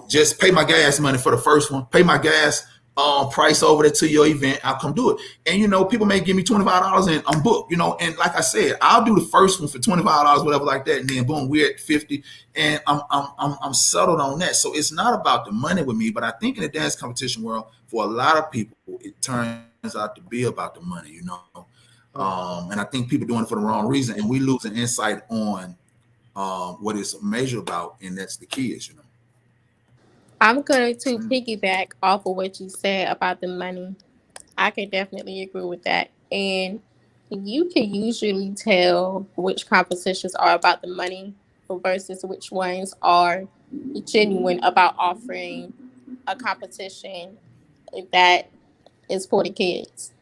just pay my gas money for the first one, pay my gas price over there to your event, I'll come do it. And people may give me $25 and I'm booked, and like I said, I'll do the first one for $25, whatever like that, and then boom, we're at 50, and I'm settled on that. So it's not about the money with me, but I think in the dance competition world, for a lot of people, it turns out to be about the money, and I think people doing it for the wrong reason, and we losing insight on what it's measured about, and that's the kids, I'm going to piggyback off of what you said about the money. I can definitely agree with that. And you can usually tell which competitions are about the money versus which ones are genuine about offering a competition that is for the kids.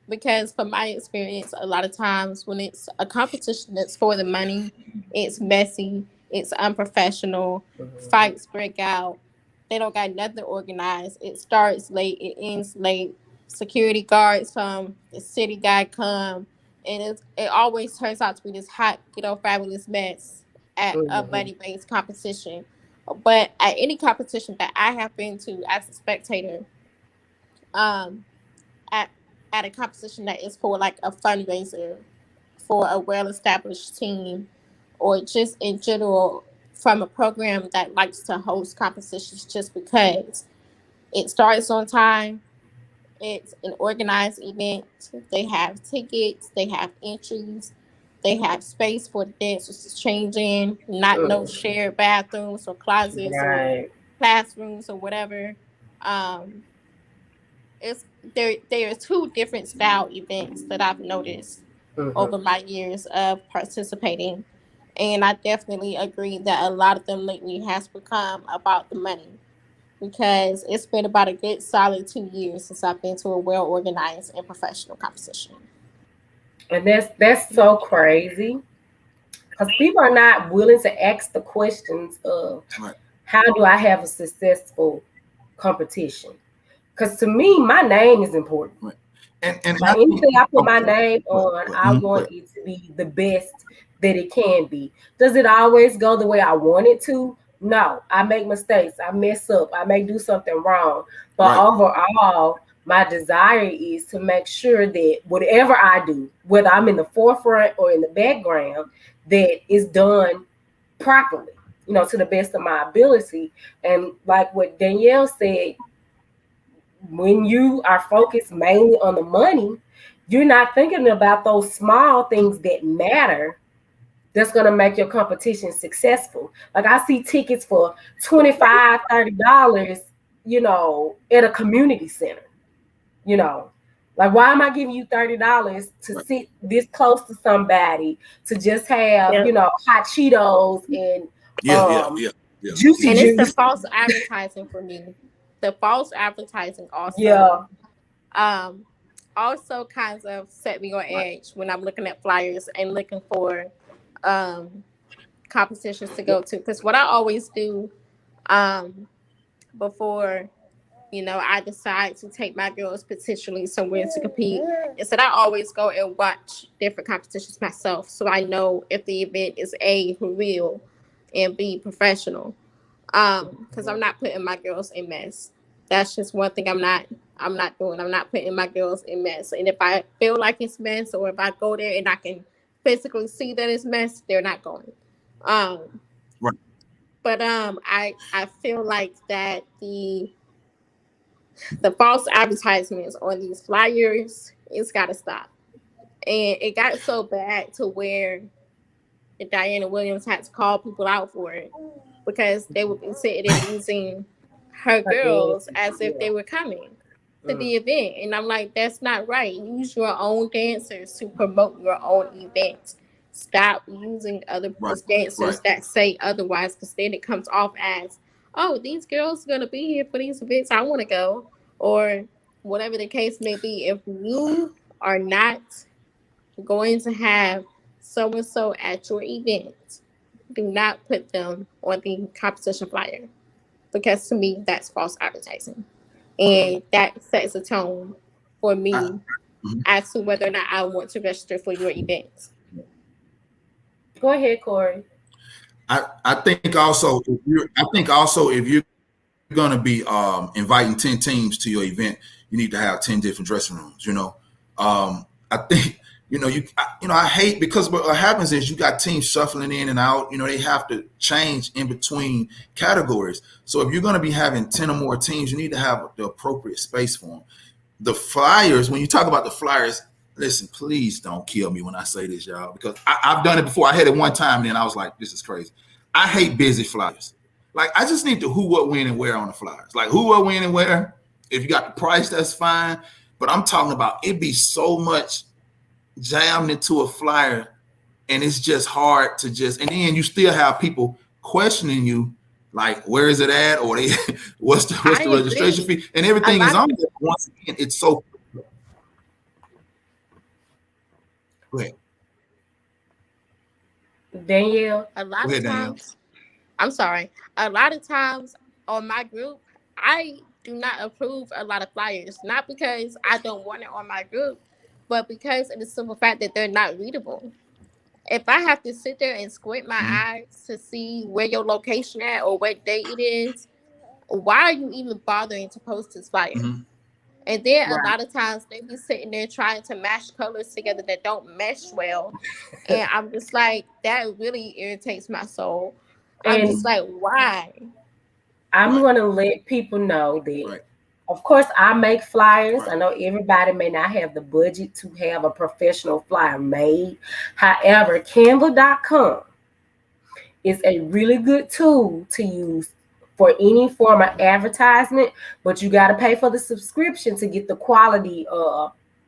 Because from my experience, a lot of times when it's a competition that's for the money, it's messy, it's unprofessional, fights break out, they don't got nothing organized, it starts late, it ends late, security guards come, the city guy come, and it always turns out to be this hot, fabulous mess at a money-based competition. But at any competition that I have been to as a spectator, at a competition that is for like a fundraiser for a well-established team, or just in general from a program that likes to host competitions just because it starts on time, it's an organized event, they have tickets, they have entries, they have space for the dancers to change in, not no shared bathrooms or closets or classrooms or whatever. There are two different style events that I've noticed over my years of participating, and I definitely agree that a lot of them lately has become about the money, because it's been about a good solid 2 years since I've been to a well organized and professional competition. And that's so crazy, because people are not willing to ask the questions of how do I have a successful competition. Because to me, my name is important. And anything I put my name on, I want it to be the best that it can be. Does it always go the way I want it to? No. I make mistakes. I mess up. I may do something wrong. But overall, my desire is to make sure that whatever I do, whether I'm in the forefront or in the background, that is done properly, to the best of my ability. And like what Danielle said, when you are focused mainly on the money, you're not thinking about those small things that matter that's going to make your competition successful. Like I see tickets for $25, $30, at a community center, Like, why am I giving you $30 to sit this close to somebody to just have, hot Cheetos and juicy And juice? it's the false advertising for me. The false advertising also. Also kinds of set me on edge when I'm looking at flyers and looking for competitions to go to. Because what I always do before I decide to take my girls potentially somewhere to compete is that I always go and watch different competitions myself, so I know if the event is A, for real, and B, professional. Because I'm not putting my girls in mess. That's just one thing I'm not doing. I'm not putting my girls in mess. And if I feel like it's mess, or if I go there and I can physically see that it's mess, they're not going. Right. But I feel like that the false advertisements on these flyers, it's got to stop. And it got so bad to where Diana Williams had to call people out for it, because they would be sitting there using her girls as if they were coming to the event. And I'm like, that's not right. Use your own dancers to promote your own event. Stop using other people's dancers that say otherwise, because then it comes off as, oh, these girls are going to be here for these events, I want to go. Or whatever the case may be. If you are not going to have so-and-so at your event, do not put them on the competition flyer, because to me, that's false advertising. And that sets a tone for me as to whether or not I want to register for your event. Go ahead, Corey. I think also if you're going to be inviting 10 teams to your event, you need to have 10 different dressing rooms. I think I hate, because what happens is you got teams shuffling in and out. They have to change in between categories. So if you're going to be having 10 or more teams, you need to have the appropriate space for them. The flyers, when you talk about the flyers, listen, please don't kill me when I say this, y'all, because I've done it before. I had it one time, and then I was like, this is crazy. I hate busy flyers. Like, I just need to who, what, when, and where on the flyers. Like, who, what, when, and where. If you got the price, that's fine. But I'm talking about it be so much jammed into a flyer, and it's just hard to and then you still have people questioning you, like, where is it at, or what's the registration fee, and everything is on there. Once again, it's so. Go ahead. Danielle. A lot of times on my group, I do not approve a lot of flyers, not because I don't want it on my group, but because of the simple fact that they're not readable. If I have to sit there and squint my eyes to see where your location at or what date it is, why are you even bothering to post this flyer? And then a lot of times they be sitting there trying to match colors together that don't mesh well. And I'm just like, that really irritates my soul. I'm just like, why? I'm going to let people know that, of course, I make flyers. I know everybody may not have the budget to have a professional flyer made. However, Canva.com is a really good tool to use for any form of advertisement, but you got to pay for the subscription to get the quality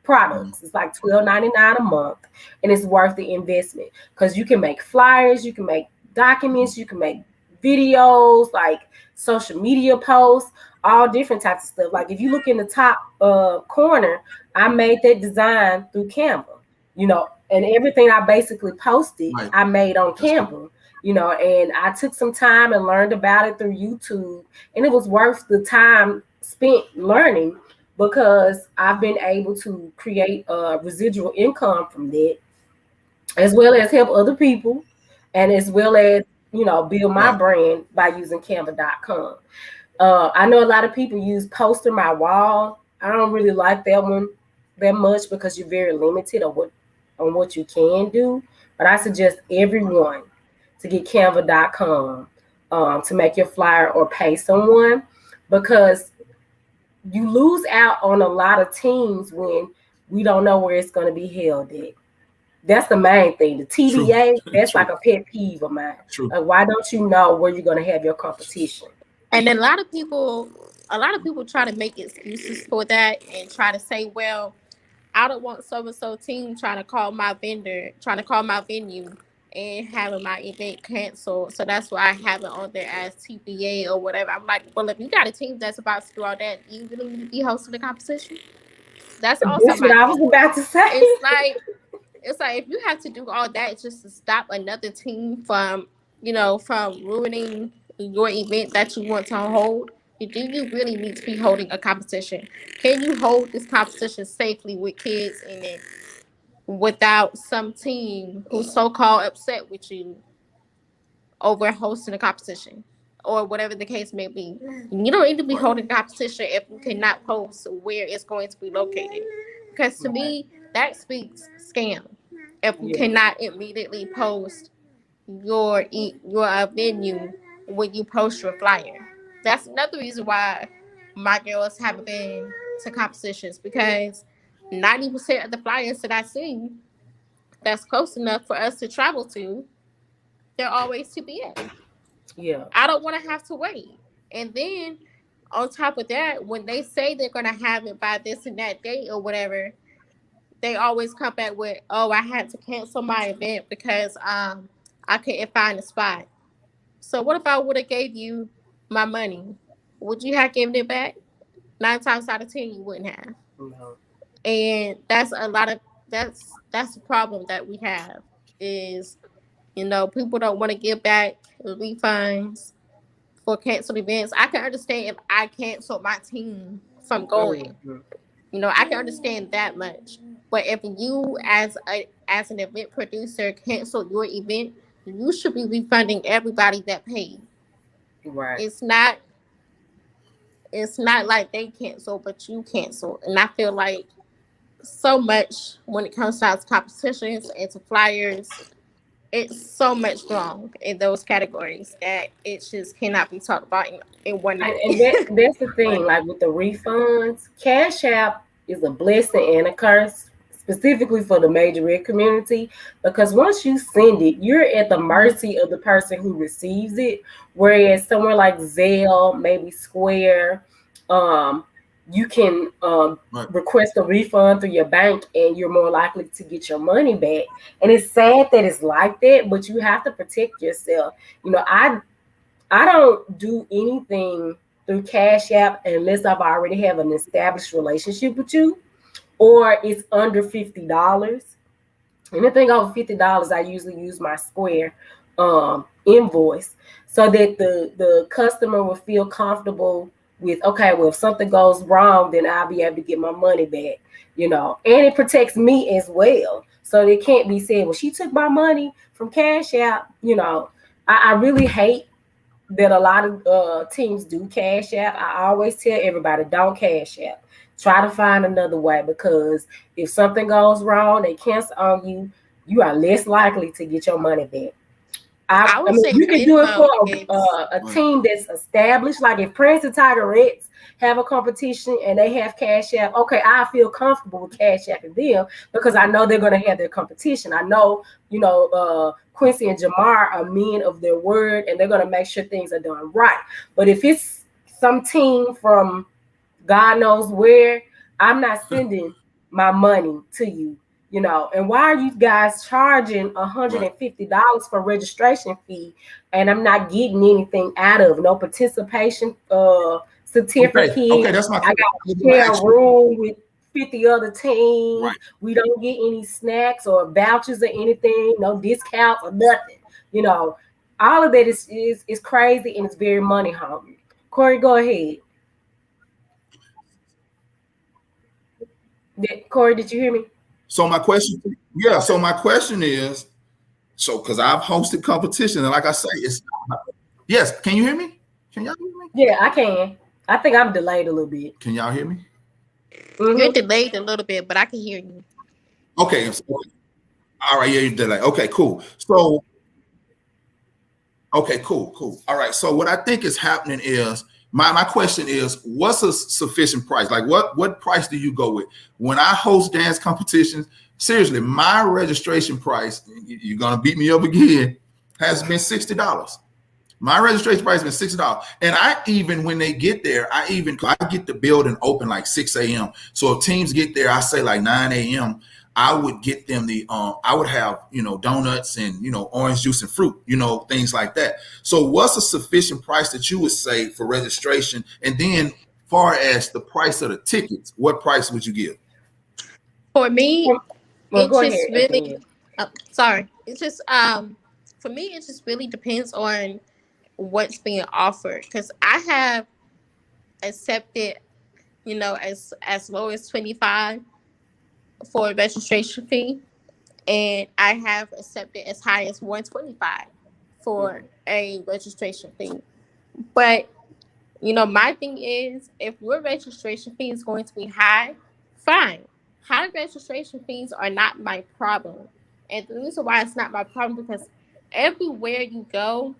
products. It's like $12.99 a month, and it's worth the investment, because you can make flyers, you can make documents, you can make videos, like social media posts, all different types of stuff. Like, if you look in the top corner, I made that design through Canva, and everything I basically posted, I made on Canva. And I took some time and learned about it through YouTube, and it was worth the time spent learning, because I've been able to create a residual income from that, as well as help other people, and as well as, build my brand by using Canva.com. I know a lot of people use Poster My Wall. I don't really like that one that much, because you're very limited on what you can do. But I suggest everyone to get Canva.com to make your flyer or pay someone, because you lose out on a lot of teams when we don't know where it's going to be held at. That's the main thing. The TBA, that's like a pet peeve of mine. Like, why don't you know where you're going to have your competition? And then a lot of people try to make excuses for that and try to say, well, I don't want so-and-so team trying to call my venue and having my event canceled. So that's why I have it on there as TBA or whatever. I'm like, well, if you got a team that's about to do all that, you really need to be hosting the competition. That's also That's what I was about to say. It's like if you have to do all that just to stop another team from, from ruining your event that you want to hold, do you really need to be holding a competition? Can you hold this competition safely with kids in it without some team who's so-called upset with you over hosting a competition or whatever the case may be? You don't need to be holding a competition if you cannot post where it's going to be located. Because to me, that speaks scam. If you cannot immediately post your venue when you post your flyer. That's another reason why my girls haven't been to competitions, because 90% of the flyers that I see that's close enough for us to travel to, they're always TBA. Yeah. I don't want to have to wait. And then on top of that, when they say they're going to have it by this and that date or whatever, they always come back with, oh, I had to cancel my event because I couldn't find a spot. So what if I would have gave you my money? Would you have given it back? 9 times out of 10, you wouldn't have. No. And that's the problem that we have is, people don't want to give back refunds for canceled events. I can understand if I canceled my team from going. I can understand that much. But if you, as an event producer, canceled your event, you should be refunding everybody that paid. Right. It's not like they canceled, but you canceled. And I feel like so much when it comes to competitions and to flyers, it's so much wrong in those categories that it just cannot be talked about in one night. And that's the thing, like with the refunds, Cash App is a blessing and a curse, specifically for the majorette community, because once you send it, you're at the mercy of the person who receives it. Whereas somewhere like Zelle, maybe Square, you can request a refund through your bank and you're more likely to get your money back. And it's sad that it's like that, but you have to protect yourself. I don't do anything through Cash App unless I've already have an established relationship with you, or it's under $50. Anything over $50, I usually use my Square invoice so that the customer will feel comfortable with, okay, well, if something goes wrong, then I'll be able to get my money back, and it protects me as well. So it can't be said, well, she took my money from Cash App. I really hate that a lot of teams do Cash App. I always tell everybody, don't Cash App. Try to find another way, because if something goes wrong, they cancel on you, you are less likely to get your money back. I mean, you can do it for a team that's established. Like if Prince and Tigerettes have a competition and they have Cash App, okay, I feel comfortable with Cash App and them because I know they're going to have their competition. I know, Quincy and Jamar are men of their word and they're going to make sure things are done right. But if it's some team from God knows where, I'm not sending my money to you. And why are you guys charging $150 for registration fee and I'm not getting anything out of no participation certificate? Okay, that's my I got to share a room with 50 other teams. Right. We don't get any snacks or vouchers or anything, no discounts or nothing. All of that is crazy and it's very money hungry. Corey, go ahead. Corey, did you hear me? So my question is, because I've hosted competition, and like I say, yes. Can you hear me? Can y'all hear me? Yeah, I can. I think I'm delayed a little bit. Can y'all hear me? Mm-hmm. You're delayed a little bit, but I can hear you. Okay. All right. Yeah, you're delayed. Okay, cool. So, okay, cool. All right. So what I think is happening is, my question is, what's a sufficient price? Like what price do you go with? When I host dance competitions, seriously, my registration price, you're going to beat me up again, has been $60. My registration price has been $60. And I even, when they get there, I get the building open like 6 a.m. So if teams get there, I say like 9 a.m., I would get them I would have, donuts and, orange juice and fruit, things like that. So what's a sufficient price that you would say for registration? And then far as the price of the tickets, what price would you give? For me, Well, it go just ahead. really, it just, for me, it just really depends on what's being offered. Because I have accepted, as low as 25 for a registration fee. And I have accepted as high as 125 for a registration fee. But, my thing is, if your registration fee is going to be high, fine. High registration fees are not my problem. And the reason why it's not my problem because everywhere you go,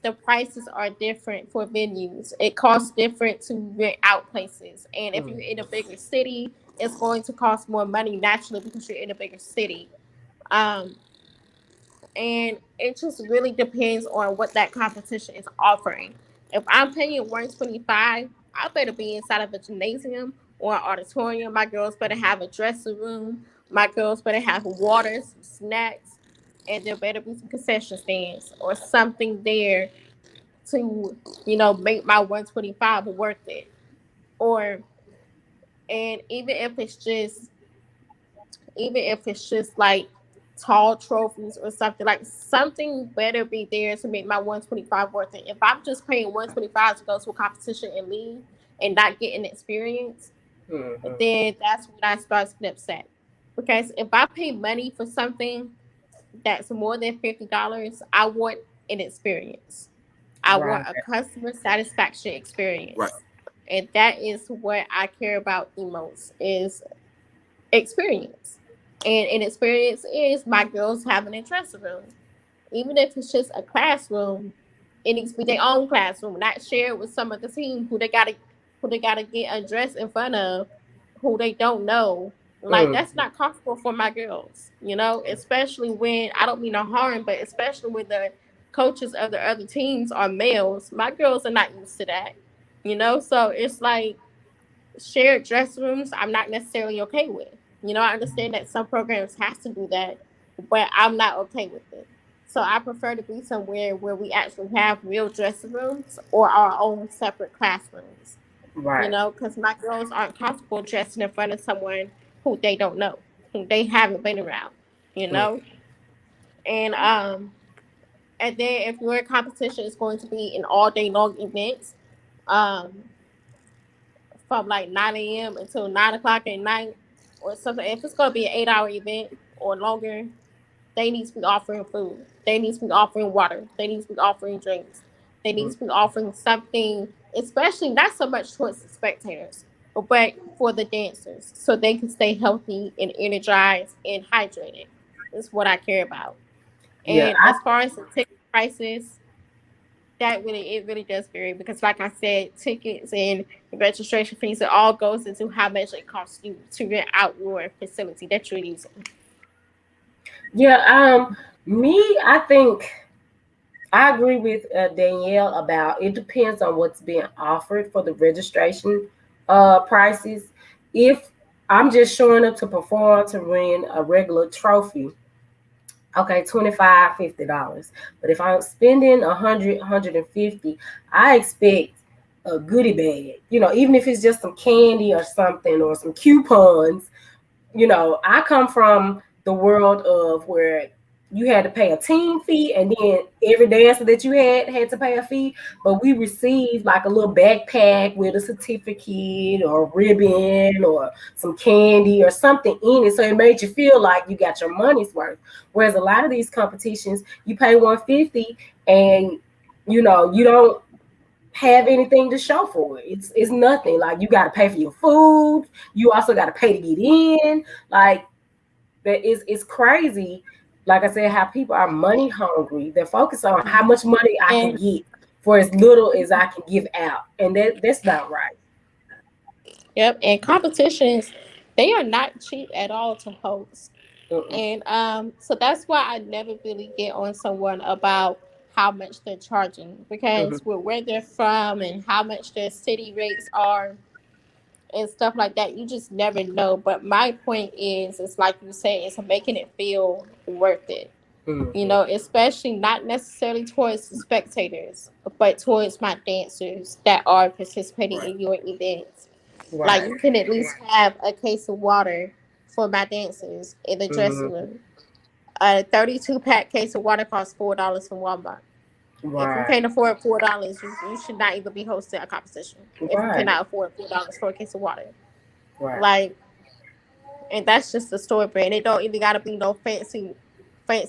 the prices are different for venues. It costs different to rent out places. And if you're in a bigger city, it's going to cost more money naturally because you're in a bigger city. Um, and it just really depends on what that competition is offering. If I'm paying 125, I better be inside of a gymnasium or an auditorium. My girls better have a dressing room. My girls better have water, some snacks, and there better be some concession stands or something there to, make my 125 worth it. Or and even if it's just like tall trophies or something, like something better be there to make my 125 worth it. If I'm just paying 125 to go to a competition and leave and not getting experience, then that's when I start to get upset. Because if I pay money for something that's more than $50, I want an experience. I want a customer satisfaction experience. Right. And that is what I care about the most is experience. And an experience is my girls having a dressing room. Even if it's just a classroom, it needs to be their own classroom, not shared with some of the team who they gotta get undressed in front of, who they don't know. Like that's not comfortable for my girls, especially when I don't mean no harm, but especially when the coaches of the other teams are males. My girls are not used to that. So it's like shared dressing rooms I'm not necessarily okay with. I understand that some programs have to do that, but I'm not okay with it. So I prefer to be somewhere where we actually have real dressing rooms or our own separate classrooms. Right. Because my girls aren't comfortable dressing in front of someone who they don't know, who they haven't been around, And and then if your competition is going to be an all day long event, um, from like 9 a.m. until 9 o'clock at night or something. If it's going to be an 8-hour event or longer, they need to be offering food. They need to be offering water. They need to be offering drinks. They need to be offering something, especially not so much towards the spectators, but for the dancers so they can stay healthy and energized and hydrated. Is what I care about. And as far as the ticket prices, it really does vary because, like I said, tickets and registration fees, it all goes into how much it costs you to rent out your facility that you're using. Yeah, I think I agree with Danielle about it depends on what's being offered for the registration prices. If I'm just showing up to perform to win a regular trophy, okay, $25, $50. But if I'm spending 150, I expect a goodie bag. Even if it's just some candy or something or some coupons. I come from the world of where you had to pay a team fee, and then every dancer that you had to pay a fee. But we received like a little backpack with a certificate or a ribbon or some candy or something in it, so it made you feel like you got your money's worth. Whereas a lot of these competitions, you pay 150, and you don't have anything to show for it. It's nothing. Like you got to pay for your food. You also got to pay to get in. Like that is it's crazy. Like I said, how people are money hungry. They're focused on how much money I can get for as little as I can give out, and that's not right. Yep, and competitions, they are not cheap at all to host. Mm-mm. And so that's why I never really get on someone about how much they're charging, because with where they're from and how much their city rates are and stuff like that, you just never know. But my point is, it's like you say, it's making it feel worth it. You know, especially not necessarily towards the spectators, but towards my dancers that are participating Right. in your events. Like, Right. you can at least have a case of water for my dancers in the dressing Mm-hmm. room. A 32-pack case of water costs $4 from Walmart. If you Right. can't afford $4, you should not even be hosting a competition. If you Right. cannot afford $4 for a case of water, Right. like, and that's just the store brand. It don't even gotta be no fancy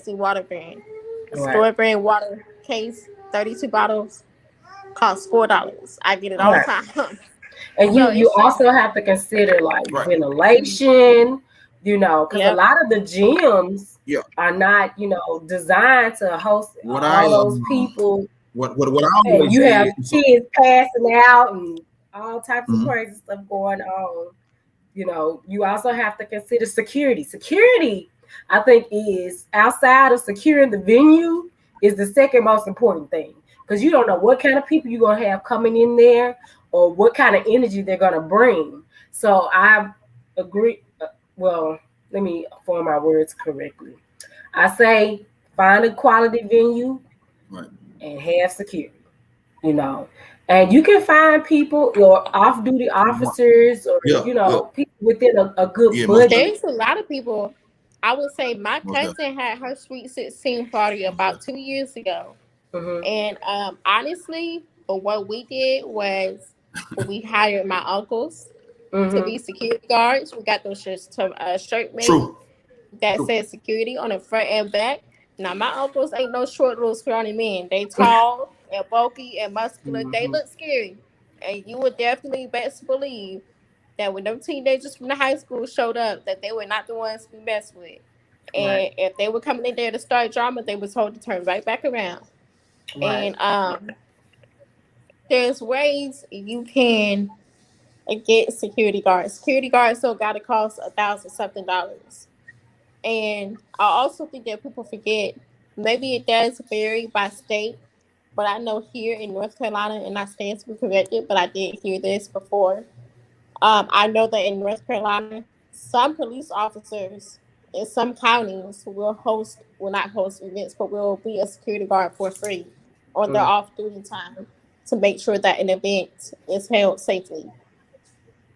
water brand. A Right. store brand water case, 32 bottles, costs $4. I get it all the Right. time. And So you it's just, also have to consider like Right. ventilation, because a yep. lot of the gyms Yeah. are not, designed to host What I all those people, what I and always you say have is so. kids passing out and all types of Mhm. crazy stuff going on. You also have to consider security. Security, I think, is outside of securing the venue, is the second most important thing, because you don't know what kind of people you're going to have coming in there or what kind of energy they're going to bring. So I agree. Well, let me form my words correctly. I say find a quality venue Right. and have security, you know. And you can find people or off duty officers or, Yeah. Yeah. people within a good Yeah. Most budget. definitely. There's a lot of people. I would say my Most definitely. cousin had her Sweet 16 party Most about definitely. 2 years ago. Mm-hmm. And honestly, what we did was we hired my uncles to Mm-hmm. be security guards. We got those shirt made True. that True. says security on the front and back. Now, my uncles ain't no short, little scrawny men. They tall and bulky and muscular. They Mm-hmm. look scary. And you would definitely best believe that when them teenagers from the high school showed up, that they were not the ones to be messed with. Right. And if they were coming in there to start drama, they were told to turn right back around. Right. And there's ways you can get security guards. Security guards still got to cost $1,000 something. And I also think that people forget, maybe it does vary by state, but I know here in North Carolina, and I stand to be corrected, but I did hear this before. I know that in North Carolina, some police officers in some counties will not host events, but will be a security guard for free on their Mm. off duty time to make sure that an event is held safely.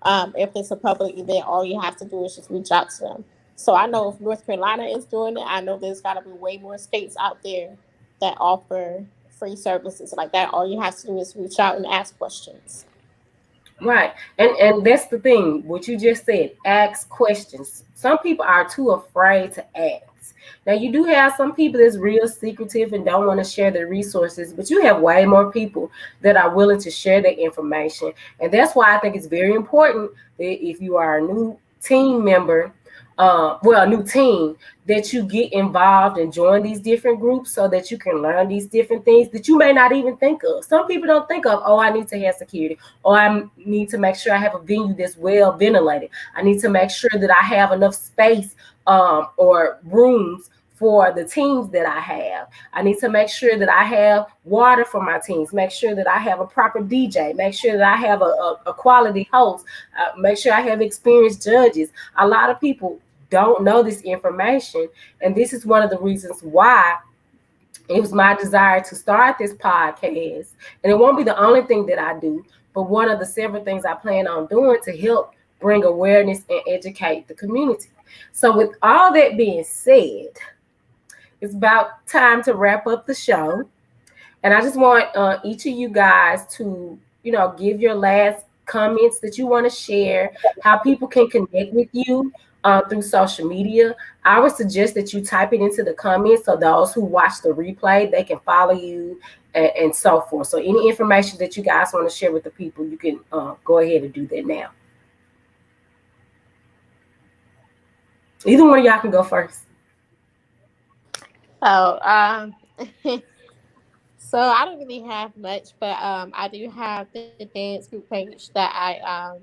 If it's a public event, all you have to do is just reach out to them. So I know if North Carolina is doing it, I know there's got to be way more states out there that offer free services like that. All you have to do is reach out and ask questions. Right. And that's the thing, what you just said, ask questions. Some people are too afraid to ask. Now you do have some people that's real secretive and don't want to share their resources, but you have way more people that are willing to share their information. And that's why I think it's very important that if you are a new team member, a new team, that you get involved and join these different groups so that you can learn these different things that you may not even think of. Some people don't think of, oh, I need to have security, or I need to make sure I have a venue that's well ventilated. I need to make sure that I have enough space or rooms for the teams that I have. I need to make sure that I have water for my teams, make sure that I have a proper DJ, make sure that I have a quality host, make sure I have experienced judges. A lot of people don't know this information. And this is one of the reasons why it was my desire to start this podcast. And it won't be the only thing that I do, but one of the several things I plan on doing to help bring awareness and educate the community. So, with all that being said, it's about time to wrap up the show. And I just want each of you guys to, give your last comments that you want to share, how people can connect with you through social media. I would suggest that you type it into the comments so those who watch the replay, they can follow you and so forth. So any information that you guys want to share with the people, you can go ahead and do that now. Either one of y'all can go first. Oh, so I don't really have much, but I do have the dance group page that I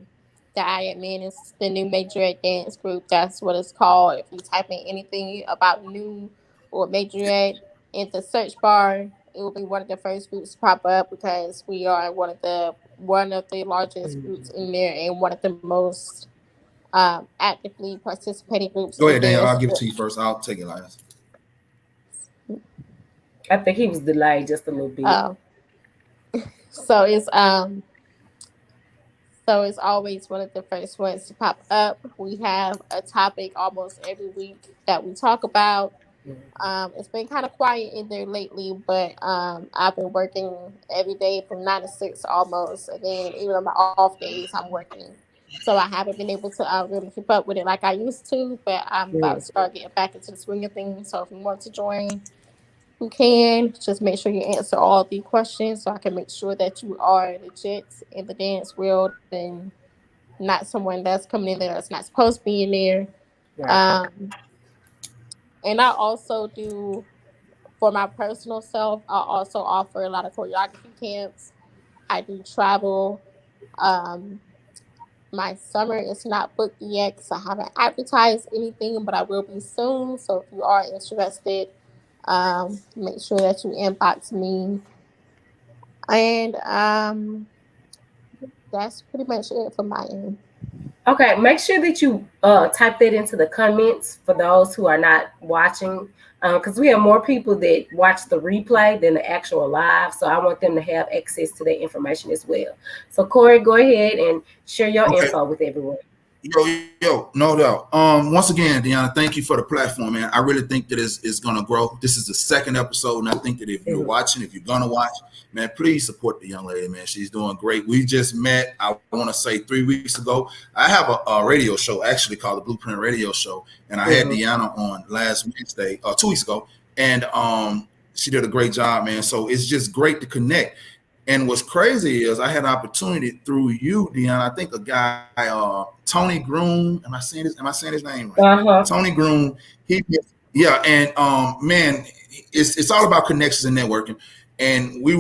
admin. It's the new majorette dance group. That's what it's called. If you type in anything about new or majorette in the search bar, it will be one of the first groups to pop up because we are one of the largest groups in there and one of the most actively participating groups Go in ahead, Daniel. there. I'll give it to you first. I'll take it last. I think he was delayed just a little bit. So it's always one of the first ones to pop up. We have a topic almost every week that we talk about. It's been kind of quiet in there lately, but I've been working every day from 9 to 6 almost, and then even on my off days I'm working. So I haven't been able to really keep up with it like I used to, but I'm about to start getting back into the swing of things. So if you want to join, you can. Just make sure you answer all the questions so I can make sure that you are legit in the dance world and not someone that's coming in there that's not supposed to be in there. Right. Um, and I also do, for my personal self, I also offer a lot of choreography camps. I do travel. Um, my summer is not booked yet because I haven't advertised anything, but I will be soon. So if you are interested, make sure that you inbox me. And that's pretty much it from my end. Okay, make sure that you type that into the comments for those who are not watching, because we have more people that watch the replay than the actual live. So I want them to have access to that information as well. So Corey, go ahead and share your Okay. info with everyone. Yo, no doubt. Once again, Deanna, thank you for the platform, man. I really think that it's gonna grow. This is the second episode, and I think that if you're watching, if you're gonna watch, man, please support the young lady, man. She's doing great. We just met, I want to say 3 weeks ago. I have a radio show actually called the Blueprint Radio Show, and I had Deanna on last Wednesday, 2 weeks ago, and she did a great job, man. So it's just great to connect. And what's crazy is I had an opportunity through you, Deanna. I think a guy, Tony Groom. Am I saying his name right? Tony Groom. And man, it's all about connections and networking. And we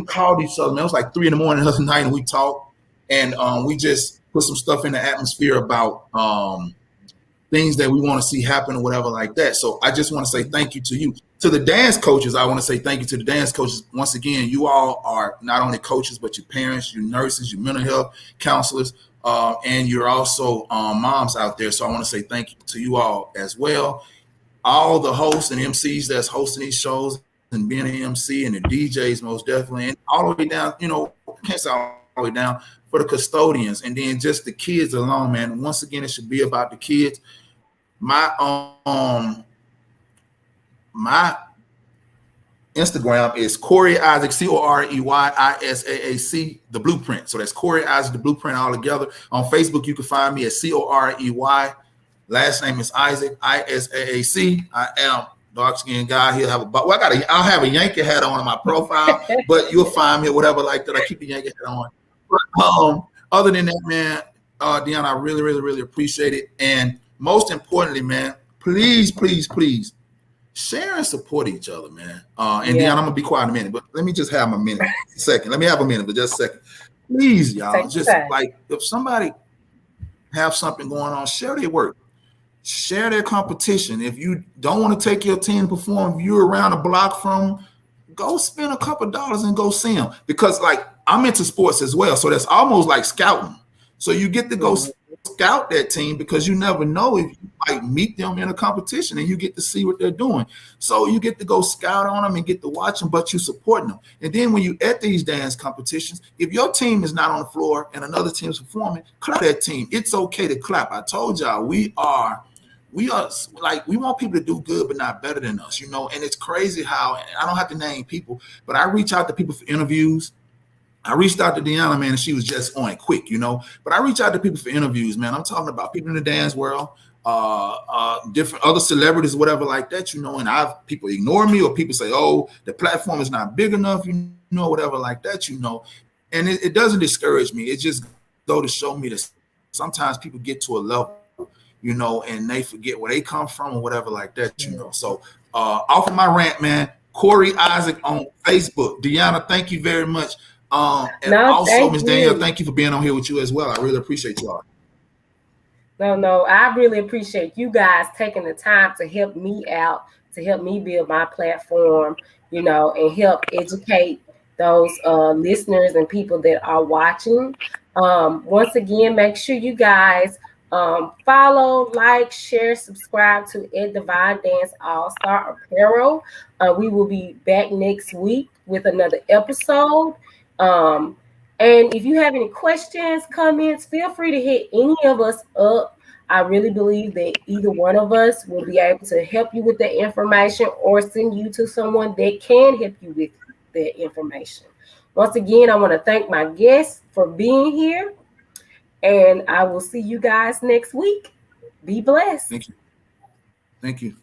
called each other. Man, it was like 3 a.m. the other night, and we talked, and we just put some stuff in the atmosphere about things that we want to see happen or whatever like that. So I just want to say thank you to you. To the dance coaches, I want to say thank you to the dance coaches. Once again, you all are not only coaches, but your parents, your nurses, your mental health counselors, and you're also moms out there. So I want to say thank you to you all as well. All the hosts and MCs that's hosting these shows and being an MC and the DJs most definitely, and all the way down, can't say all the way down, for the custodians, and then just the kids alone, man. Once again, it should be about the kids. My Instagram is Corey Isaac, CoreyIsaac, the Blueprint. So that's Corey Isaac, the Blueprint, all together. On Facebook, you can find me at Corey. Last name is Isaac, Isaac. I am dark skinned guy. I'll have a Yankee hat on my profile, but you'll find me or whatever like that. I keep the Yankee hat on. But, other than that, man, Deanna, I really, really, really appreciate it. And most importantly, man, please share and support each other, man. Deanna, I'm gonna be quiet in a minute, but let me just have a minute, Let me have a minute, but just a second. Please, y'all, just like if somebody have something going on, share their work. Share their competition. If you don't want to take your team to perform, if you're around a block from, go spend a couple dollars and go see them. Because like I'm into sports as well, so that's almost like scouting. So you get to go scout that team because you never know if you might meet them in a competition and you get to see what they're doing. So you get to go scout on them and get to watch them, but you supporting them. And then when you at these dance competitions, if your team is not on the floor and another team's performing, clap that team. It's okay to clap. I told y'all we are like, we want people to do good, but not better than us, and it's crazy how, I don't have to name people, but I reach out to people for interviews. I reached out to Deanna, man, and she was just on it quick, but I reach out to people for interviews, man. I'm talking about people in the dance world, different other celebrities, whatever like that, and people ignore me, or people say, oh, the platform is not big enough, whatever like that, and it doesn't discourage me. It just go to show me that sometimes people get to a level, and they forget where they come from or whatever like that, So off of my rant, man, Corey Isaac on Facebook. Deanna, thank you very much. And also, Ms. Danielle, thank you for being on here with you as well. I really appreciate you all. No, I really appreciate you guys taking the time to help me out, to help me build my platform, and help educate those listeners and people that are watching. Once again, make sure you guys follow, like, share, subscribe to Ed Divine Dance All Star Apparel. We will be back next week with another episode. Um, and if you have any questions, comments, feel free to hit any of us up. I really believe that either one of us will be able to help you with that information or send you to someone that can help you with that information. Once again, I want to thank my guests for being here, and I will see you guys next week. Be blessed. Thank you. Thank you.